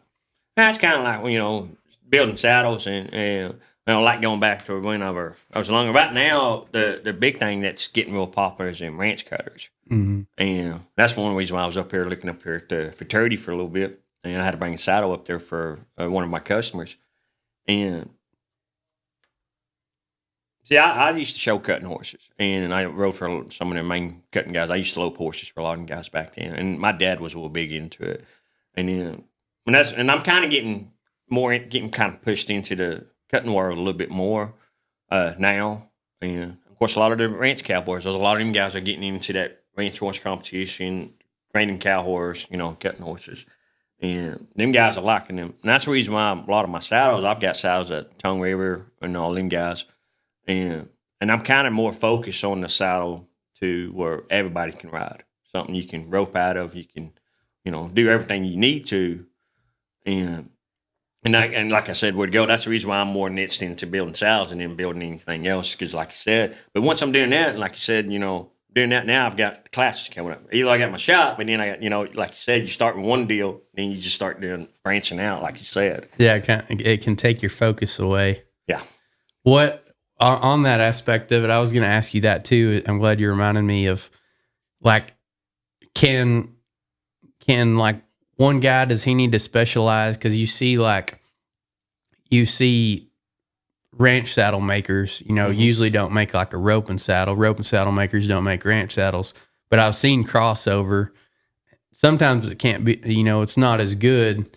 That's kind of like, building saddles and I don't like going back to whenever I was younger. Right now, the big thing that's getting real popular is in ranch cutters. Mm-hmm. And that's one reason why I was up here looking up here at the fraternity for a little bit. And I had to bring a saddle up there for one of my customers. And see, I used to show cutting horses. And I rode for some of the main cutting guys. I used to lope horses for a lot of guys back then. And my dad was a little big into it. And then, and I'm kind of getting kind of pushed into the cutting world a little bit more now. And of course, a lot of the ranch cowboys, there's a lot of them guys are getting into that ranch horse competition, training cow horse, cutting horses. And them guys are liking them. And that's the reason why a lot of my saddles, I've got saddles at Tongue River and all them guys. And I'm kind of more focused on the saddle to where everybody can ride. Something you can rope out of, you can, do everything you need to. And like I said, where to go, that's the reason why I'm more niched into building saddles and then building anything else. Because like I said, but once I'm doing that, and like you said, doing that now, I've got classes coming up. Either I got my shop, but then I got, like you said, you start with one deal, then you just start doing branching out, like you said. Yeah, it can take your focus away. Yeah. What, on that aspect of it, I was going to ask you that too. I'm glad you reminded me of, like, can like one guy, does he need to specialize? Because you see ranch saddle makers, usually don't make like a rope and saddle. Rope and saddle makers don't make ranch saddles. But I've seen crossover. Sometimes it can't be, it's not as good.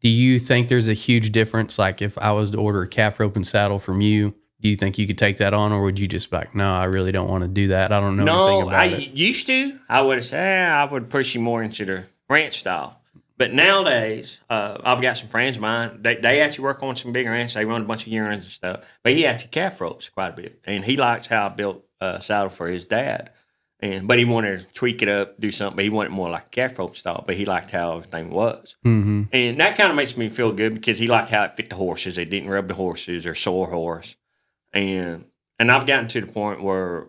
Do you think there's a huge difference? Like if I was to order a calf rope and saddle from you, do you think you could take that on, or would you just be like, no, I really don't want to do that? I don't know anything about it. No, I used to. I would say I would push you more into the ranch style. But nowadays, I've got some friends of mine. They actually work on some big ranches. They run a bunch of yearlings and stuff. But he actually calf ropes quite a bit, and he likes how I built a saddle for his dad. But he wanted to tweak it up, do something. But he wanted more like a calf rope style. But he liked how everything was, and that kind of makes me feel good because he liked how it fit the horses. It didn't rub the horses or sore horse, and I've gotten to the point where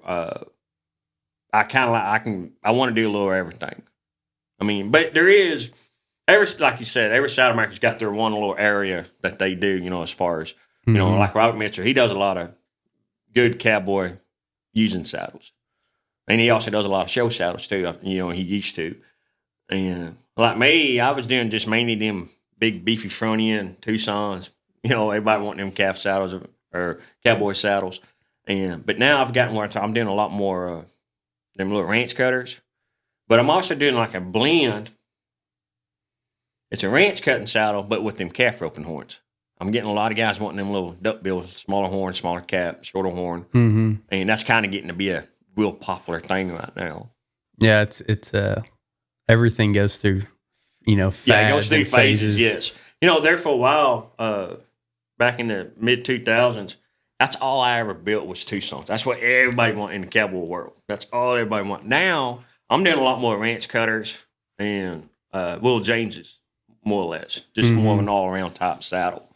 I kind of I want to do a little everything. I mean, but there is. Like you said, every saddle maker's got their one little area that they do, as far as, like Robert Mitchell, he does a lot of good cowboy using saddles. And he also does a lot of show saddles too, he used to. And like me, I was doing just mainly them big beefy front end Tucson's, everybody wanting them calf saddles or cowboy saddles. But now I've gotten where I'm doing a lot more them little ranch cutters. But I'm also doing like a blend. It's a ranch cutting saddle, but with them calf roping horns. I'm getting a lot of guys wanting them little duck bills, smaller horn, smaller cap, shorter horn. And that's kind of getting to be a real popular thing right now. Yeah, it's everything goes through, fads. Yeah, it goes through and phases, yes. There for a while, back in the mid-2000s, that's all I ever built was Tucson's. That's what everybody wanted in the cowboy world. That's all everybody wanted. Now, I'm doing a lot more ranch cutters and Will James's. More or less, just more of an all-around type saddle.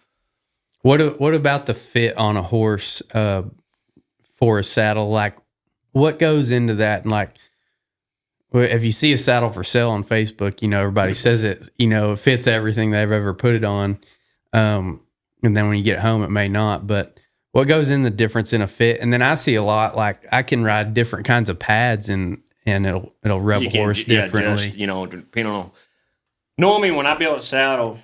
What about the fit on a horse for a saddle? Like, what goes into that? And like, if you see a saddle for sale on Facebook, everybody says it, it fits everything they've ever put it on. And then when you get home, it may not. But what goes in the difference in a fit? And then I see a lot, like I can ride different kinds of pads and it'll rub a horse differently. Just, depending on. Normally, when I build a saddle,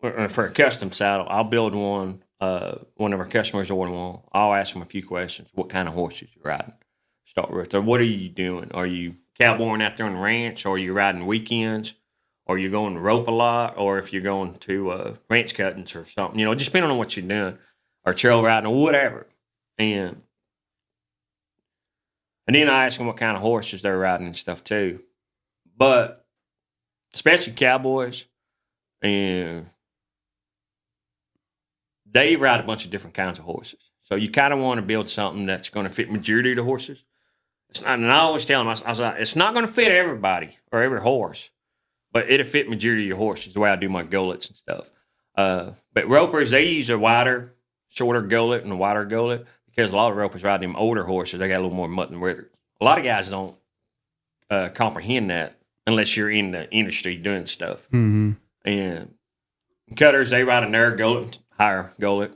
or for a custom saddle, I'll build one. One of our customers order one. I'll ask them a few questions. What kind of horses you riding? Start with. Or what are you doing? Are you cowboying out there on the ranch? Or are you riding weekends? Or are you going to rope a lot? Or if you're going to ranch cuttings or something, just depending on what you're doing. Or trail riding or whatever. And then I ask them what kind of horses they're riding and stuff too. But especially cowboys, and they ride a bunch of different kinds of horses. So you kind of want to build something that's going to fit majority of the horses. It's not, and I always tell them, I was like, it's not going to fit everybody or every horse, but it'll fit majority of your horses, the way I do my gullets and stuff. But ropers, they use a wider, shorter gullet and a wider gullet because a lot of ropers ride them older horses. They got a little more mutton withers. A lot of guys don't comprehend that. Unless you're in the industry doing stuff. And cutters, they ride a narrow gullet, higher gullet.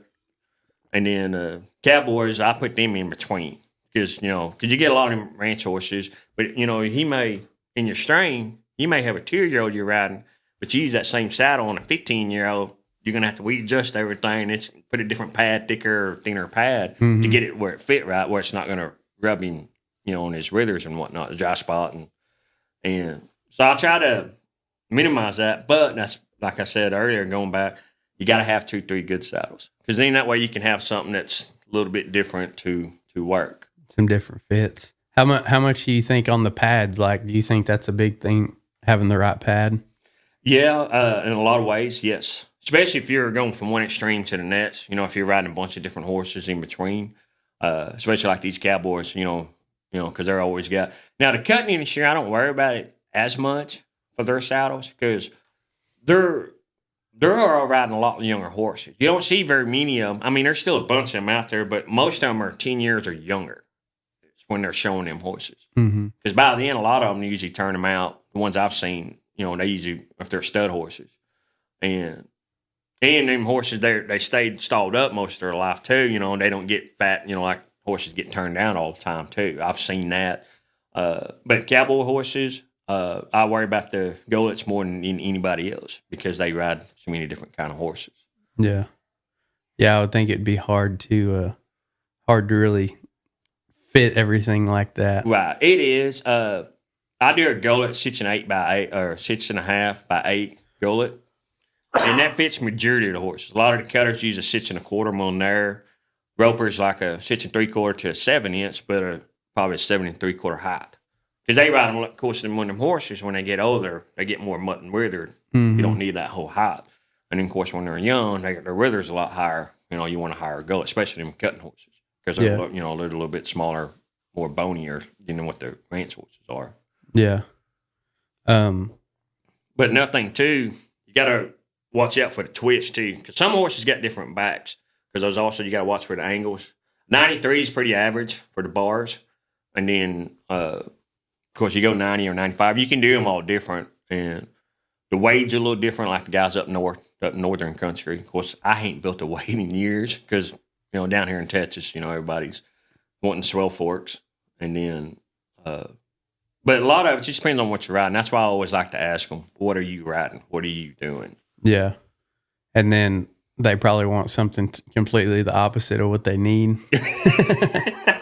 And then Cowboys, I put them in between because you get a lot of them ranch horses, but he may in your strain, you may have a 2-year-old you're riding, but you use that same saddle on a 15-year-old. You're gonna have to readjust everything. It's put a different pad, thicker or thinner pad to get it where it fit right, where it's not gonna rub him, on his withers and whatnot, the dry spot, and so I try to minimize that. But that's like I said earlier, going back, you got to have 2-3 good saddles because then that way you can have something that's a little bit different to work. Some different fits. How much do you think on the pads? Like, do you think that's a big thing, having the right pad? Yeah, in a lot of ways, yes. Especially if you're going from one extreme to the next. If you're riding a bunch of different horses in between, especially like these Cowboys, because they're always got. Now, the cutting industry, I don't worry about it as much for their saddles because they're all riding a lot younger horses. You don't see very many of them. I mean, there's still a bunch of them out there, but most of them are 10 years or younger. It's when they're showing them horses. Because by then, a lot of them usually turn them out. The ones I've seen, they usually, if they're stud horses. And them horses, they stayed stalled up most of their life too, and they don't get fat, like horses get turned down all the time too. I've seen that. But Cowboy horses, I worry about the gullets more than anybody else because they ride so many different kind of horses. Yeah. Yeah, I would think it'd be hard to really fit everything like that. Right. It is. I do a gullet 6.8 by 8 or 6.5 by 8 gullet. And that fits majority of the horses. A lot of the cutters use a 6.25 Monaire. Roper's like a 6.75 to a 7-inch, but probably a 7.75 height. Because they ride them, of course, when them horses, when they get older, they get more mutton withered. You don't need that whole height. And then, of course, when they're young, their withers a lot higher. You want a higher gullet, especially them cutting horses. Because they're, they're a little bit smaller, more bonier than what the ranch horses are. Yeah. But another thing, too, you got to watch out for the twitch, too. Because some horses got different backs. Because those also, you got to watch for the angles. 93 is pretty average for the bars. And then, of course, you go 90 or 95. You can do them all different. And the weights are a little different, like the guys up northern country. Of course, I ain't built a weight in years because, down here in Texas, everybody's wanting swell forks. And then, but a lot of it just depends on what you're riding. That's why I always like to ask them, what are you riding? What are you doing? Yeah. And then they probably want something completely the opposite of what they need.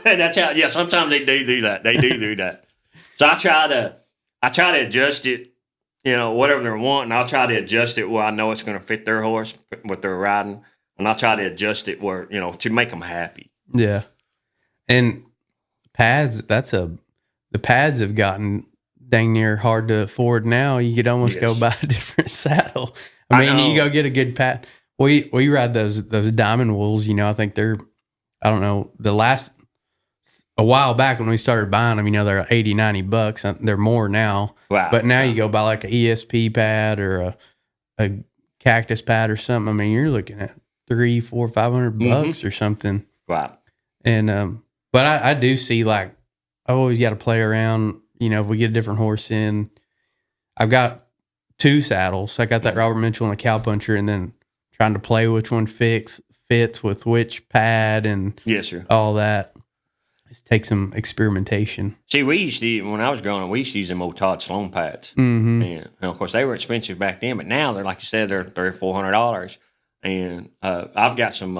That's how, yeah, sometimes they do that. They do that. So I try to adjust it, whatever they're wanting. I'll try to adjust it where I know it's going to fit their horse, what they're riding. And I'll try to adjust it where, to make them happy. Yeah. And pads, the pads have gotten dang near hard to afford now. You could almost go buy a different saddle. I mean, you go get a good pad. We ride those diamond wools, I think they're, I don't know, a while back when we started buying them, they're $80-$90. They're more now. Wow. But now you go buy like an ESP pad or a cactus pad or something. I mean, you're looking at $300-$500 or something. Wow. And but I do see, like, I've always got to play around. If we get a different horse in, I've got 2 saddles. I got that Robert Mitchell and a cowpuncher, and then trying to play which one fits with which pad and all that. Just take some experimentation. See, when I was growing up, we used to use them old Todd Sloan pads. Mm-hmm. And of course, they were expensive back then, but now they're, like you said, they're $300-$400. And I've got some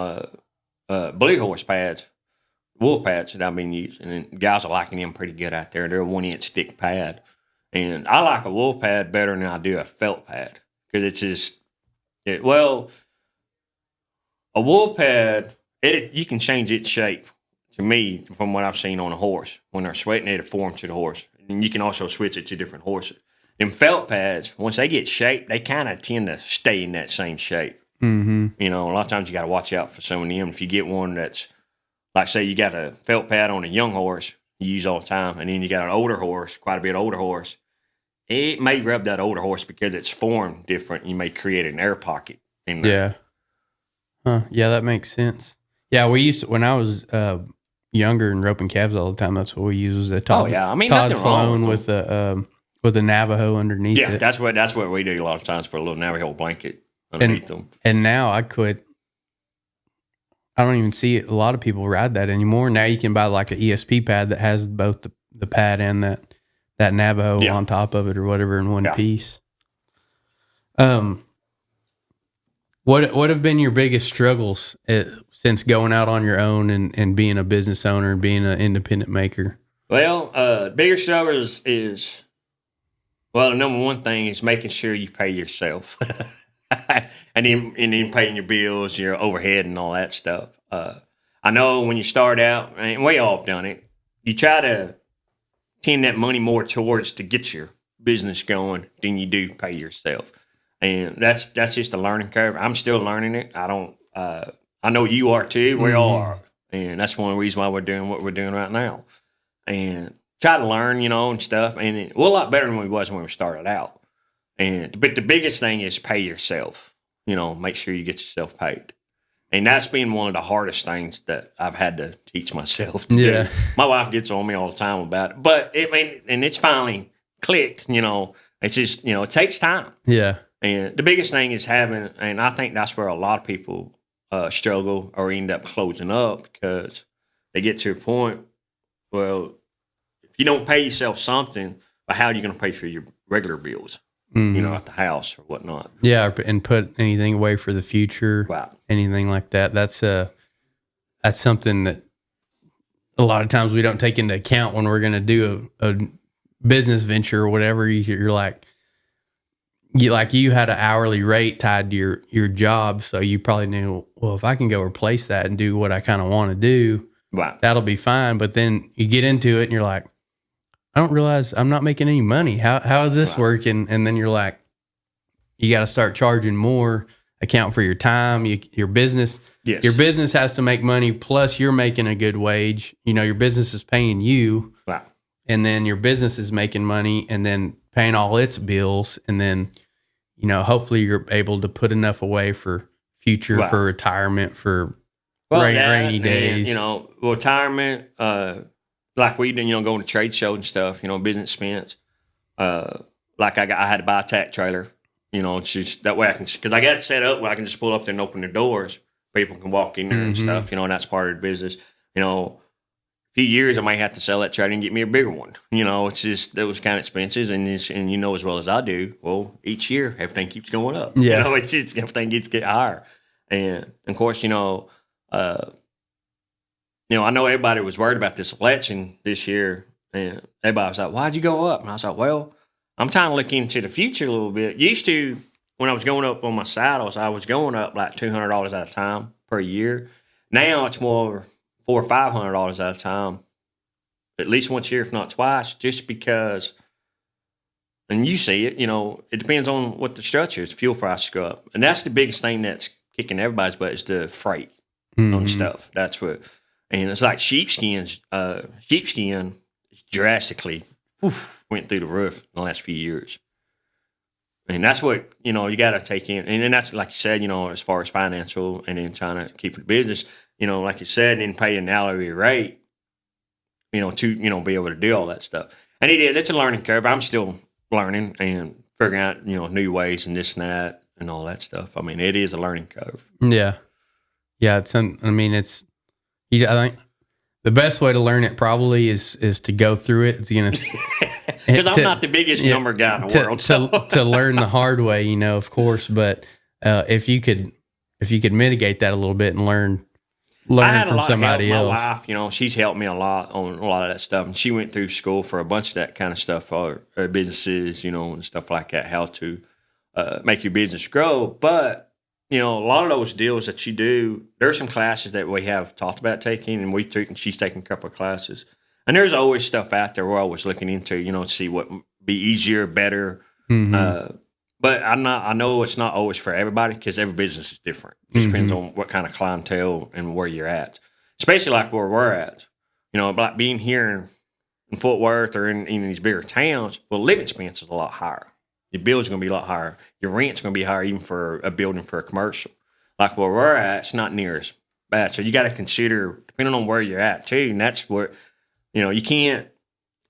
blue horse pads, wool pads that I've been using, and guys are liking them pretty good out there. They're a 1-inch thick pad. And I like a wool pad better than I do a felt pad because it's just, a wool pad, you can change its shape. To me, from what I've seen on a horse, when they're sweating, it'll form to the horse. And you can also switch it to different horses. Them felt pads, once they get shaped, they kind of tend to stay in that same shape. Mm-hmm. A lot of times you got to watch out for some of them. If you get one that's, like, say you got a felt pad on a young horse you use all the time, and then you got an older horse, quite a bit older horse, it may rub that older horse because it's formed different. You may create an air pocket in there. Yeah. Yeah, that makes sense. Yeah, we used to, when I was younger and roping calves all the time, that's what we used was a Todd, Todd Sloan with a Navajo underneath it. Yeah, that's what we do a lot of times, put a little Navajo blanket underneath them. And now I quit. I don't even see a lot of people ride that anymore. Now you can buy like an ESP pad that has both the pad and that Navajo on top of it or whatever in one piece. What have been your biggest struggles since going out on your own and being a business owner and being an independent maker? Well, bigger struggle is well, the number one thing is making sure you pay yourself. and then paying your bills, your overhead, and all that stuff. I know when you start out, and we all have done it, you try to tend that money more towards to get your business going than you do pay yourself, and that's just a learning curve. I'm still learning it. I know you are too. We all are, and that's one of the reasons why we're doing what we're doing right now, and try to learn, and stuff. And we're a lot better than we was when we started out. But the biggest thing is pay yourself. Make sure you get yourself paid. And that's been one of the hardest things that I've had to teach myself to do. My wife gets on me all the time about it. But, and it's finally clicked, It's just, it takes time. Yeah. And the biggest thing is having, and I think that's where a lot of people struggle or end up closing up because they get to a point, well, if you don't pay yourself something, how are you going to pay for your regular bills? At the house or whatnot. Yeah, and put anything away for the future, right. Anything like that. That's something that a lot of times we don't take into account when we're going to do a business venture or whatever. You're like you had an hourly rate tied to your job, so you probably knew, well, if I can go replace that and do what I kind of want to do, right. That'll be fine. But then you get into it and you're like, I don't realize I'm not making any money. How is this working? And then you're like, you got to start charging more, account for your time, your business. Yes. Your business has to make money, plus you're making a good wage. Your business is paying you. Right. And then your business is making money and then paying all its bills. And then, hopefully you're able to put enough away for future, for retirement, for rainy days. Retirement, like we did, going to trade shows and stuff, business expense. Like I had to buy a tack trailer, it's just that way I can, because I got it set up where I can just pull up there and open the doors. People can walk in there and stuff, and that's part of the business. A few years I might have to sell that trailer and get me a bigger one. It's just, those kind of expenses. And as well as I do, well, each year everything keeps going up. Yeah. It's just, everything get higher. And of course, I know everybody was worried about this election this year, and everybody was like, why'd you go up? And I was like, well, I'm trying to look into the future a little bit. Used to, when I was going up on my saddles, I was going up like $200 at a time per year. Now it's more $400 or $500 at a time, at least once a year, if not twice, just because, and you see it, it depends on what the structure is. Fuel prices go up. And that's the biggest thing that's kicking everybody's butt is the freight on stuff. That's what. And it's like sheepskin drastically went through the roof in the last few years. And that's what, you got to take in. And then that's, like you said, as far as financial and then trying to keep the business, like you said, and pay an hourly rate, to, be able to do all that stuff. And it's a learning curve. I'm still learning and figuring out, new ways and this and that and all that stuff. I mean, it is a learning curve. Yeah. Yeah. I think the best way to learn it probably is to go through it. It's going to, because I'm not the biggest number guy in the world. To learn the hard way, of course. But if you could mitigate that a little bit and learn from somebody else. My wife, she's helped me a lot on a lot of that stuff, and she went through school for a bunch of that kind of stuff for businesses, and stuff like that, how to make your business grow. But a lot of those deals that you do, there's some classes that we have talked about taking, and she's taken a couple of classes. And there's always stuff out there we're always looking into, to see what would be easier, better. But I know it's not always for everybody because every business is different. It just depends on what kind of clientele and where you're at. Especially like where we're at. Like being here in Fort Worth or in these bigger towns, well, living expense is a lot higher. Your bills are going to be a lot higher. Your rent's going to be higher even for a building for a commercial. Like where we're at, it's not near as bad. So you got to consider, depending on where you're at too, and that's where, you can't,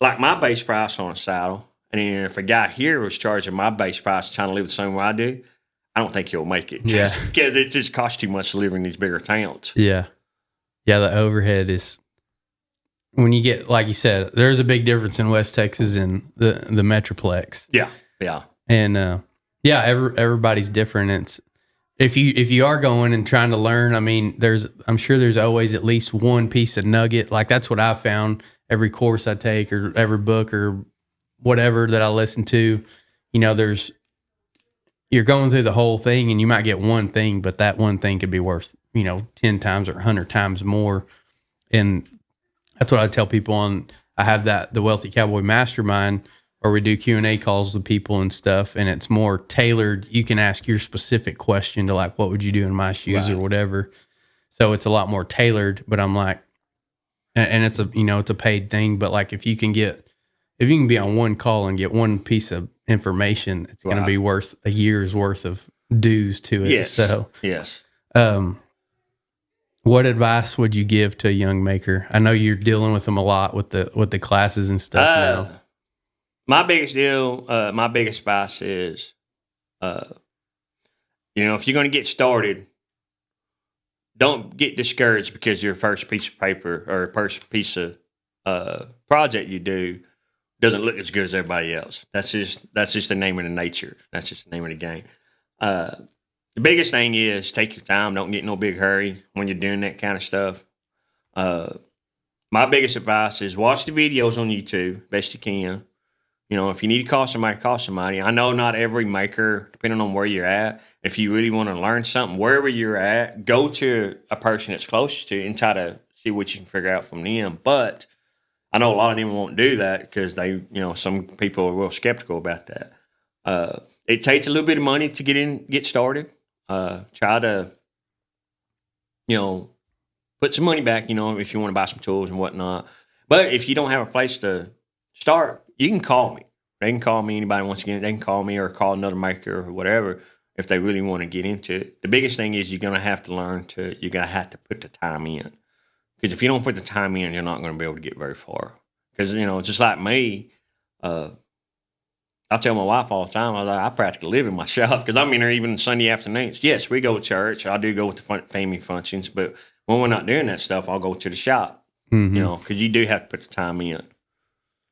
like my base price on a saddle, and then if a guy here was charging my base price trying to live the same way I do, I don't think he'll make it. Yeah. Because it just costs too much to live in these bigger towns. Yeah. Yeah, the overhead is, when you get, like you said, there's a big difference in West Texas and the Metroplex. Yeah, yeah. And everybody's different. It's if you are going and trying to learn, I mean, I'm sure there's always at least one piece of nugget. Like that's what I found every course I take or every book or whatever that I listen to. You know, you're going through the whole thing and you might get one thing, but that one thing could be worth, 10 times or 100 times more. And that's what I tell people I have the Wealthy Cowboy Mastermind, where we do Q&A calls with people and stuff, and it's more tailored. You can ask your specific question to like, what would you do in my shoes or whatever. So it's a lot more tailored, but I'm like, and it's a paid thing, but like if you can be on one call and get one piece of information, it's going to be worth a year's worth of dues to it. Yes. So, yes. What advice would you give to a young maker? I know you're dealing with them a lot with the classes and stuff now. My biggest advice is, if you're going to get started, don't get discouraged because your first piece of paper or first piece of project you do doesn't look as good as everybody else. That's just the name of the nature. That's just the name of the game. The biggest thing is take your time. Don't get in no big hurry when you're doing that kind of stuff. My biggest advice is watch the videos on YouTube best you can. If you need to call somebody. I know not every maker, depending on where you're at, if you really want to learn something, wherever you're at, go to a person that's close to you and try to see what you can figure out from them. But I know a lot of them won't do that because some people are real skeptical about that. It takes a little bit of money to get started. Try to, put some money back, if you want to buy some tools and whatnot. But if you don't have a place to start, you can call me. They can call me. Anybody wants to get in, they can call me or call another maker or whatever if they really want to get into it. The biggest thing is you're going to have to you're going to have to put the time in. Because if you don't put the time in, you're not going to be able to get very far. Because, just like me, I tell my wife all the time, I practically live in my shop because I'm in there even Sunday afternoons. Yes, we go to church. I do go with the family functions, but when we're not doing that stuff, I'll go to the shop, because you do have to put the time in.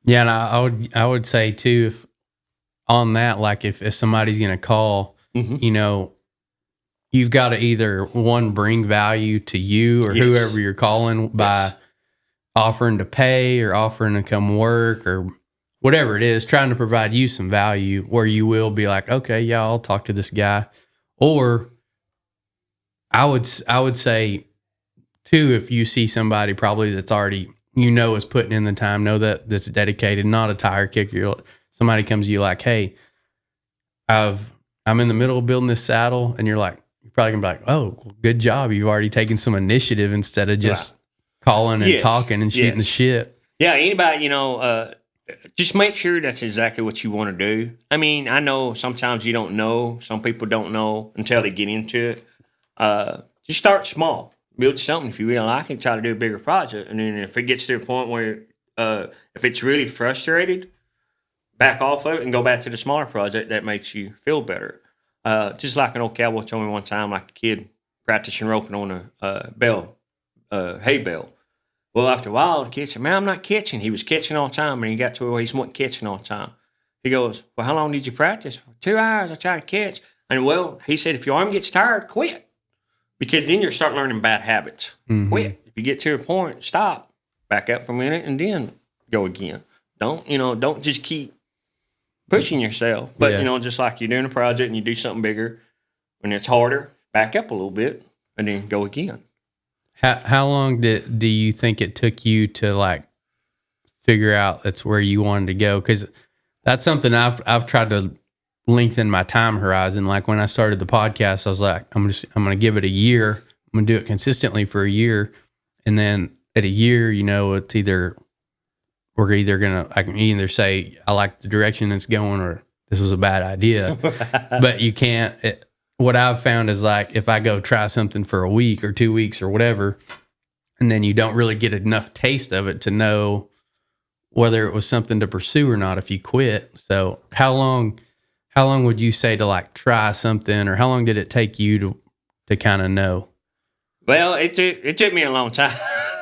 Yeah, and I would say too, if on that, like if somebody's going to call, you've got to either bring value to you or whoever you're calling by offering to pay or offering to come work or whatever it is, trying to provide you some value where you will be like, okay, yeah, I'll talk to this guy. Or I would say too, if you see somebody probably that's already, is putting in the time, that's dedicated, not a tire kicker. Somebody comes to you like, hey, I'm in the middle of building this saddle. And you're probably gonna be like, oh, good job. You've already taken some initiative instead of just calling and talking and shooting the shit. Yeah. Anybody, just make sure that's exactly what you want to do. I mean, I know sometimes you don't know. Some people don't know until they get into it. Just start small. Build something if you really like it. Try to do a bigger project. And then if it gets to a point where if it's really frustrated, back off of it and go back to the smaller project that makes you feel better. Just like an old cowboy told me one time, like a kid practicing roping on a hay bale. Well, after a while, the kid said, man, I'm not catching. He was catching all the time, and he got to where he wasn't catching all the time. He goes, well, how long did you practice? 2 hours I tried to catch. And, well, he said, if your arm gets tired, quit. Because then you start learning bad habits. Mm-hmm. Quit. If you get to a point, stop. Back up for a minute, and then go again. Don't just keep pushing yourself. But, just like you're doing a project and you do something bigger, when it's harder, back up a little bit, and then go again. How long do you think it took you to figure out that's where you wanted to go? Because that's something I've tried to lengthen my time horizon. Like when I started the podcast, I was like, I'm going to give it a year. I'm going to do it consistently for a year, and then at a year, it's I can either say I like the direction it's going or this was a bad idea. But you can't. What I've found is if I go try something for a week or 2 weeks or whatever, and then you don't really get enough taste of it to know whether it was something to pursue or not if you quit. So how long how long would you say to like try something, or how long did it take you to kind of know? Well, it took me a long time.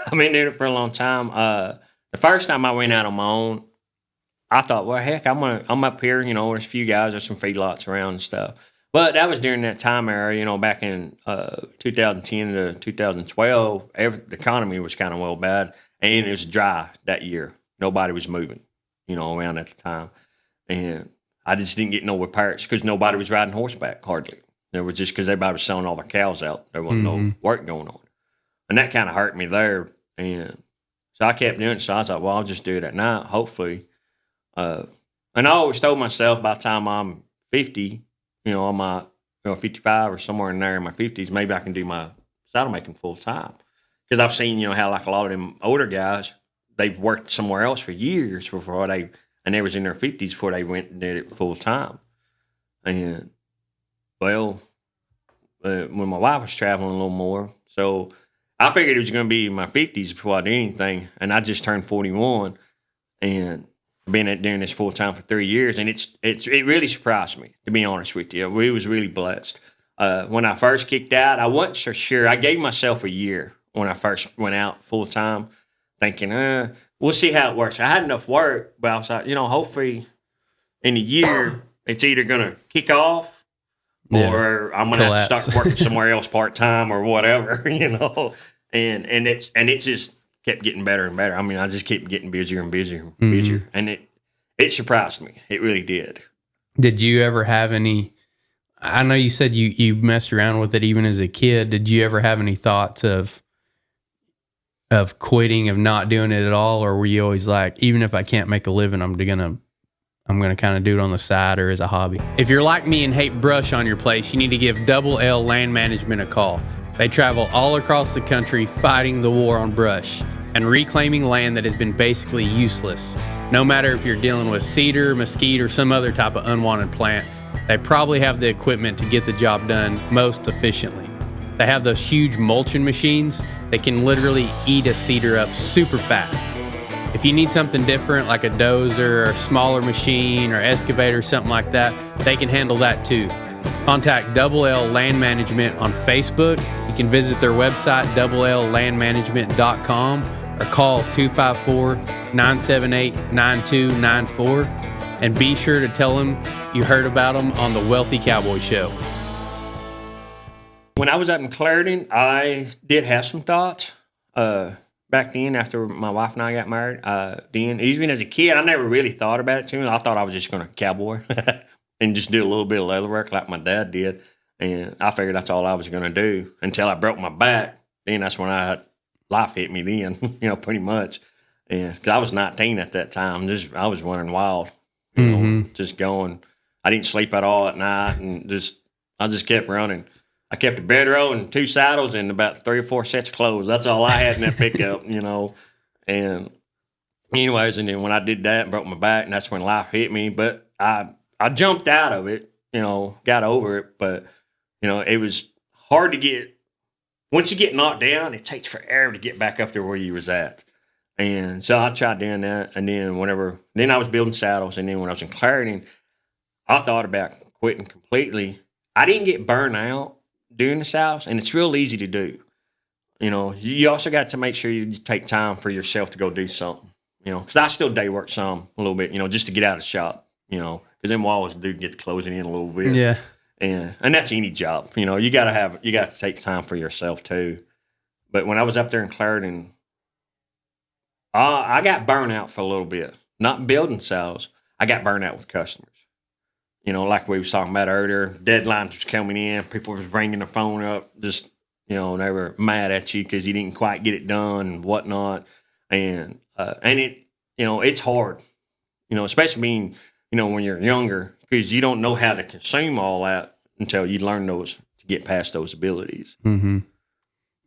I've been doing it for a long time. The first time I went out on my own, I thought, well, heck, I'm up here, there's a few guys, there's some feedlots around and stuff. But that was during that time era, back in 2010 to 2012, the economy was kind of well bad, and it was dry that year. Nobody was moving, around at the time. And I just didn't get no repairs because nobody was riding horseback hardly. It was just because everybody was selling all their cows out. There wasn't no work going on. And that kind of hurt me there. And so I kept doing it. So I was like, well, I'll just do it at night, hopefully. And I always told myself by the time I'm 50, I'm my 55 or somewhere in there in my 50s, maybe I can do my saddle making full time. Because I've seen, how like a lot of them older guys, they've worked somewhere else for years before they was in their 50s before they went and did it full time. And, well, when my wife was traveling a little more, so I figured it was going to be in my 50s before I did anything. And I just turned 41 and been doing this full time for 3 years, and it really surprised me, to be honest with you. We was really blessed. When I first kicked out, I wasn't so sure. I gave myself a year when I first went out full time, thinking, we'll see how it works. I had enough work, but I was like, hopefully in a year it's either gonna kick off or I'm gonna have to start working somewhere else part time or whatever, And it's just kept getting better and better. I mean, I just kept getting busier and busier and busier. And it surprised me. It really did. Did you ever have any, I know you said you messed around with it even as a kid. Did you ever have any thoughts of quitting, of not doing it at all? Or were you always like, even if I can't make a living, I'm gonna kind of do it on the side or as a hobby? If you're like me and hate brush on your place, you need to give Double L Land Management a call. They travel all across the country fighting the war on brush and reclaiming land that has been basically useless. No matter if you're dealing with cedar, mesquite, or some other type of unwanted plant, they probably have the equipment to get the job done most efficiently. They have those huge mulching machines that can literally eat a cedar up super fast. If you need something different like a dozer or a smaller machine or excavator or something like that, they can handle that too. Contact Double L Land Management on Facebook. You can visit their website, doublellandmanagement.com, or call 254-978-9294. And be sure to tell them you heard about them on the Wealthy Cowboy Show. When I was up in Clarendon, I did have some thoughts. Back then, after my wife and I got married, then even as a kid, I never really thought about it too much. I thought I was just going to cowboy and just do a little bit of leather work like my dad did. And I figured that's all I was going to do until I broke my back. Then that's when life hit me then, pretty much. And because I was 19 at that time, I was running wild, just going. I didn't sleep at all at night, and I just kept running. I kept a bedroll and 2 saddles and about 3 or 4 sets of clothes. That's all I had in that pickup, And anyways, and then when I did that and broke my back, and that's when life hit me. But I jumped out of it, got over it. But, it was hard to get. Once you get knocked down, it takes forever to get back up to where you was at. And so I tried doing that. And then I was building saddles. And then when I was in Clarendon, I thought about quitting completely. I didn't get burned out doing the saddles, and it's real easy to do. You also got to make sure you take time for yourself to go do something, because I still day work some a little bit, just to get out of the shop, because then we'll always do get the closing in a little bit. Yeah. And that's any job, you got to take time for yourself too. But when I was up there in Clarendon, I got burnt out for a little bit, not building saddles. I got burnt out with customers. Like we was talking about earlier, deadlines was coming in, people was ringing the phone up, just, they were mad at you because you didn't quite get it done and whatnot. And it, it's hard, especially being, when you're younger, because you don't know how to consume all that until you learn to get past those abilities. Mm-hmm.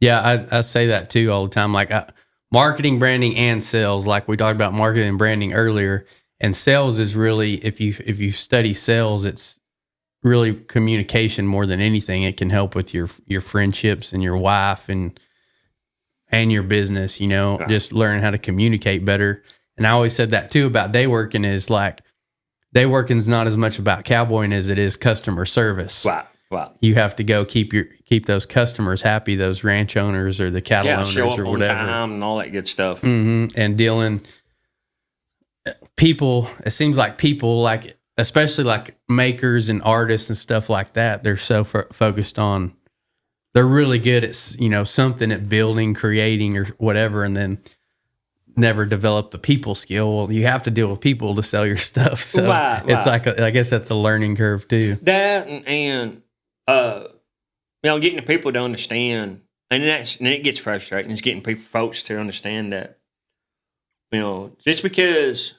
Yeah, I say that too all the time. Like marketing, branding, and sales, like we talked about marketing and branding earlier. And sales is really, if you study sales, it's really communication more than anything. It can help with your friendships and your wife and your business, just learn how to communicate better. And I always said that too about day working is like working's not as much about cowboying as it is customer service. Right. You have to go keep those customers happy, those ranch owners or the cattle owners show up or on whatever, time and all that good stuff. And dealing people. It seems like people, like especially like makers and artists and stuff like that, they're so focused on. They're really good at something at building, creating, or whatever, and then never develop the people skill. Well, you have to deal with people to sell your stuff, so it's like I guess that's a learning curve too. That and getting the people to understand, and it gets frustrating. It's getting folks to understand that, just because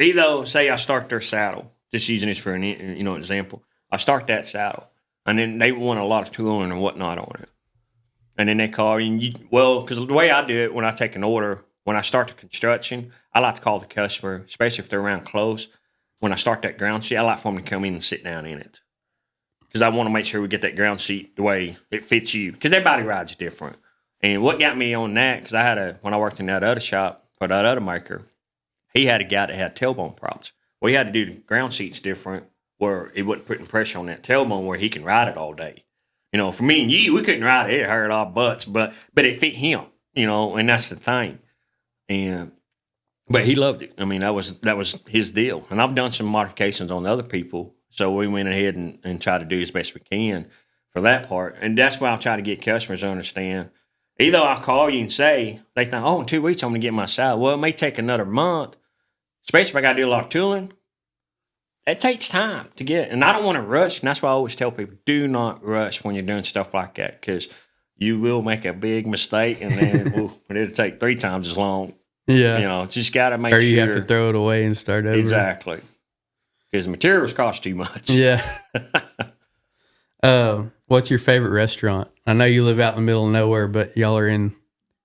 either say I start their saddle, just using this for an example, I start that saddle, and then they want a lot of tooling and whatnot on it, and then they call you. Because the way I do it when I take an order, when I start the construction, I like to call the customer, especially if they're around close. When I start that ground sheet, I like for them to come in and sit down in it. Because I want to make sure we get that ground sheet the way it fits you. Because everybody rides different. And what got me on that, because when I worked in that other shop for that other maker, he had a guy that had tailbone problems. Well, he had to do the ground sheets different where it wasn't putting pressure on that tailbone where he can ride it all day. For me and you, we couldn't ride it. It hurt our butts, but it fit him, and that's the thing. But he loved it. I mean, that was his deal. And I've done some modifications on other people. So we went ahead and tried to do as best we can for that part. And that's why I'll try to get customers to understand. Either I'll call you and say, they think, in 2 weeks I'm going to get my saddle. Well, it may take another month, especially if I got to do a lot of tooling. It takes time to get it. And I don't want to rush. And that's why I always tell people, do not rush when you're doing stuff like that, because you will make a big mistake and then it'll take 3 times as long. Yeah. Just got to make sure. Or you have to throw it away and start over. Exactly. Because the materials cost too much. Yeah. What's your favorite restaurant? I know you live out in the middle of nowhere, but y'all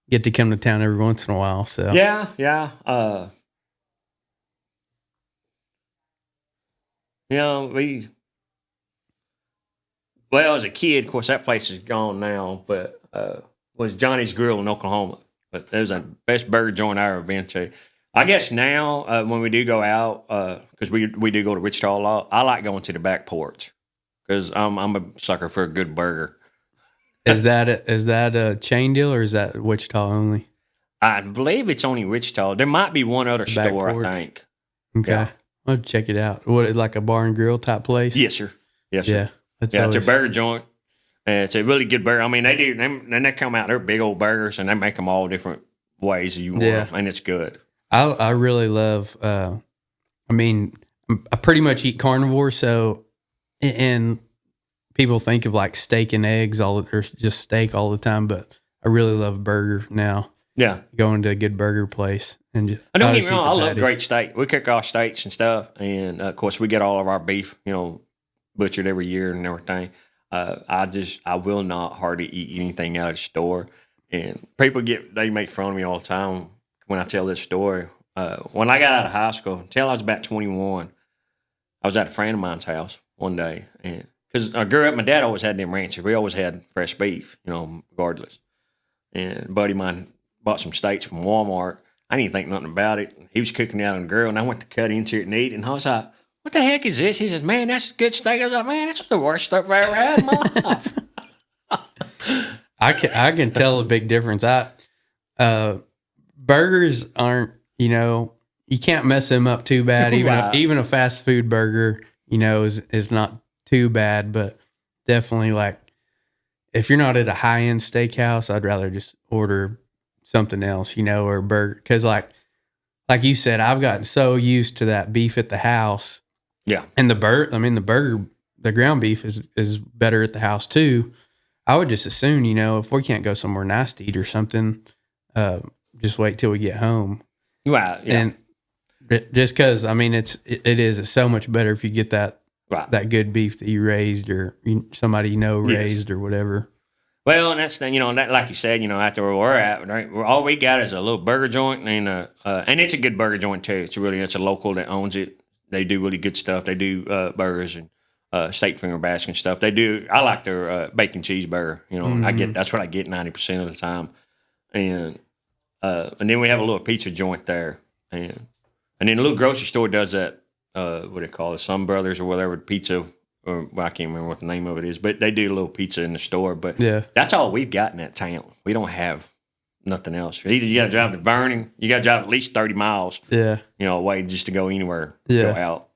get to come to town every once in a while. So yeah. As a kid, of course, that place is gone now, but was Johnny's Grill in Oklahoma. But it was the best burger joint I ever been to. I guess now when we do go out, because we do go to Wichita a lot, I like going to the back porch because I'm a sucker for a good burger. Is that a chain deal or is that Wichita only? I believe it's only Wichita. There might be one other store, I think. Okay. Yeah. I'll check it out. What, like a bar and grill type place? Yes, sir. Yes, sir. Yeah. It's a burger joint. It's a really good burger. I mean, they come out, they're big old burgers, and they make them all different ways you want them, and it's good. I really love, I pretty much eat carnivore, so, and people think of like steak and eggs, or just steak all the time, but I really love burger now. Yeah. Going to a good burger place. And just, don't get me wrong, I love great steak. We cook our steaks and stuff, and of course, we get all of our beef, butchered every year and everything. I will not hardly eat anything out of the store. And people they make fun of me all the time when I tell this story. When I got out of high school, until I was about 21, I was at a friend of mine's house one day. And because I grew up, my dad always had them ranches. We always had fresh beef, regardless. And a buddy of mine bought some steaks from Walmart. I didn't think nothing about it. He was cooking it out on the grill, and I went to cut into it and eat. And I was like, what the heck is this? He says, man, that's good steak. I was like, man, that's the worst stuff I ever had in my life. I can tell a big difference. Burgers aren't, you can't mess them up too bad. Even a fast food burger, is not too bad, but definitely like if you're not at a high end steakhouse, I'd rather just order something else, or a burger. Cause like you said, I've gotten so used to that beef at the house. Yeah. And the burger, the ground beef is better at the house too. I would just assume, if we can't go somewhere nice to eat or something, just wait till we get home. Right. Yeah. And just because, it's so much better if you get that good beef that you raised or somebody raised or whatever. Well, and that's that like you said, out there where we're at, right? All we got is a little burger joint, and it's a good burger joint too. It's a local that owns it. They do really good stuff. They do burgers and steak finger basket and stuff. They do. I like their bacon cheeseburger. Mm-hmm. That's what I get 90% of the time, and then we have a little pizza joint there, and then a little grocery store does that what they call it, Sun Brothers or whatever, pizza, or well, I can't remember what the name of it is, but they do a little pizza in the store. But that's all we've got in that town. We don't have nothing else. Either you got to drive to Vernon, you got to drive at least 30 miles, away just to go anywhere, go out.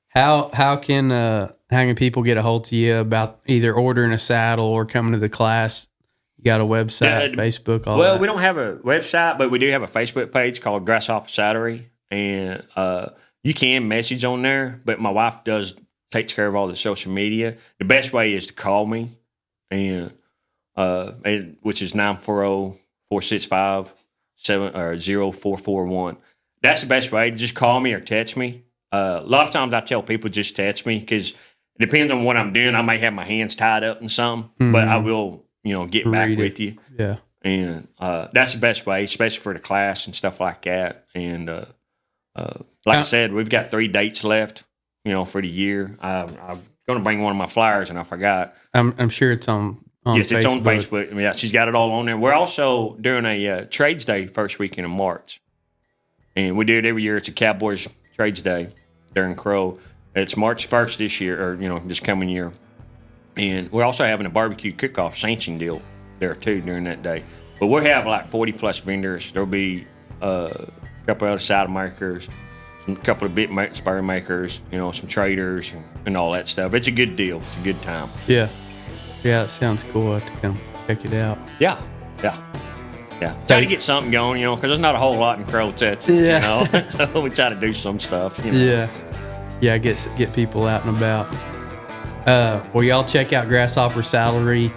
How can people get a hold of you about either ordering a saddle or coming to the class? You got a website, Facebook, all that? Well, we don't have a website, but we do have a Facebook page called Grasshopper Saddlery, and you can message on there, but my wife takes care of all the social media. The best way is to call me, and which is 940-465-0441. That's the best way. Just call me or text me. A lot of times I tell people just text me because it depends on what I'm doing. I may have my hands tied up in something, but I will, get back with you. Yeah. And that's the best way, especially for the class and stuff like that. And like I said, we've got 3 dates left, for the year. I'm going to bring one of my flyers, and I forgot. I'm sure it's on yes, Facebook. It's on Facebook. Yeah, she's got it all on there. We're also doing a Trades Day first weekend of March. And we do it every year. It's a Cowboys Trades Day during Crow. It's March 1st this year, or, this coming year. And we're also having a barbecue cook-off sanction deal there, too, during that day. But we'll have like 40-plus vendors. There'll be a couple other saddle makers, a couple of bit spur makers, some traders and all that stuff. It's a good deal. It's a good time. Yeah. Yeah, it sounds cool. I have to come check it out. Yeah. Try to get something going, because there's not a whole lot in Crow, Texas, So we try to do some stuff, Yeah, get people out and about. Well, y'all check out Grasshopper Saddlery.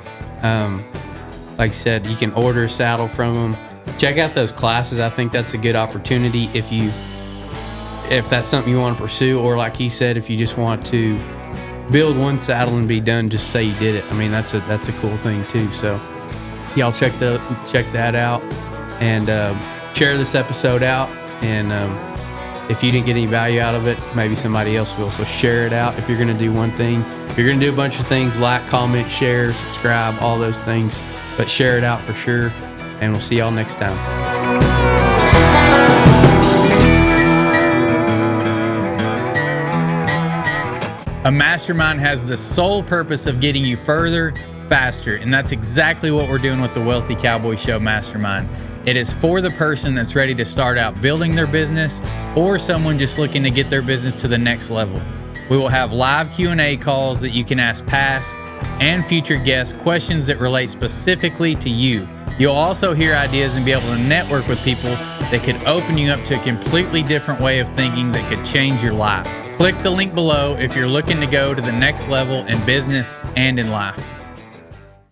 Like I said, you can order a saddle from them. Check out those classes. I think that's a good opportunity if that's something you want to pursue, or like he said, if you just want to build one saddle and be done, just say you did it. I mean, that's a cool thing too. So y'all check that out and share this episode out. And if you didn't get any value out of it, maybe somebody else will. So share it out. If you're going to do one thing, if you're going to do a bunch of things, like, comment, share, subscribe, all those things, but share it out for sure. And we'll see y'all next time. A mastermind has the sole purpose of getting you further, faster, and that's exactly what we're doing with the Wealthy Cowboy Show Mastermind. It is for the person that's ready to start out building their business, or someone just looking to get their business to the next level. We will have live Q&A calls that you can ask past and future guests questions that relate specifically to you. You'll also hear ideas and be able to network with people that could open you up to a completely different way of thinking that could change your life. Click the link below if you're looking to go to the next level in business and in life.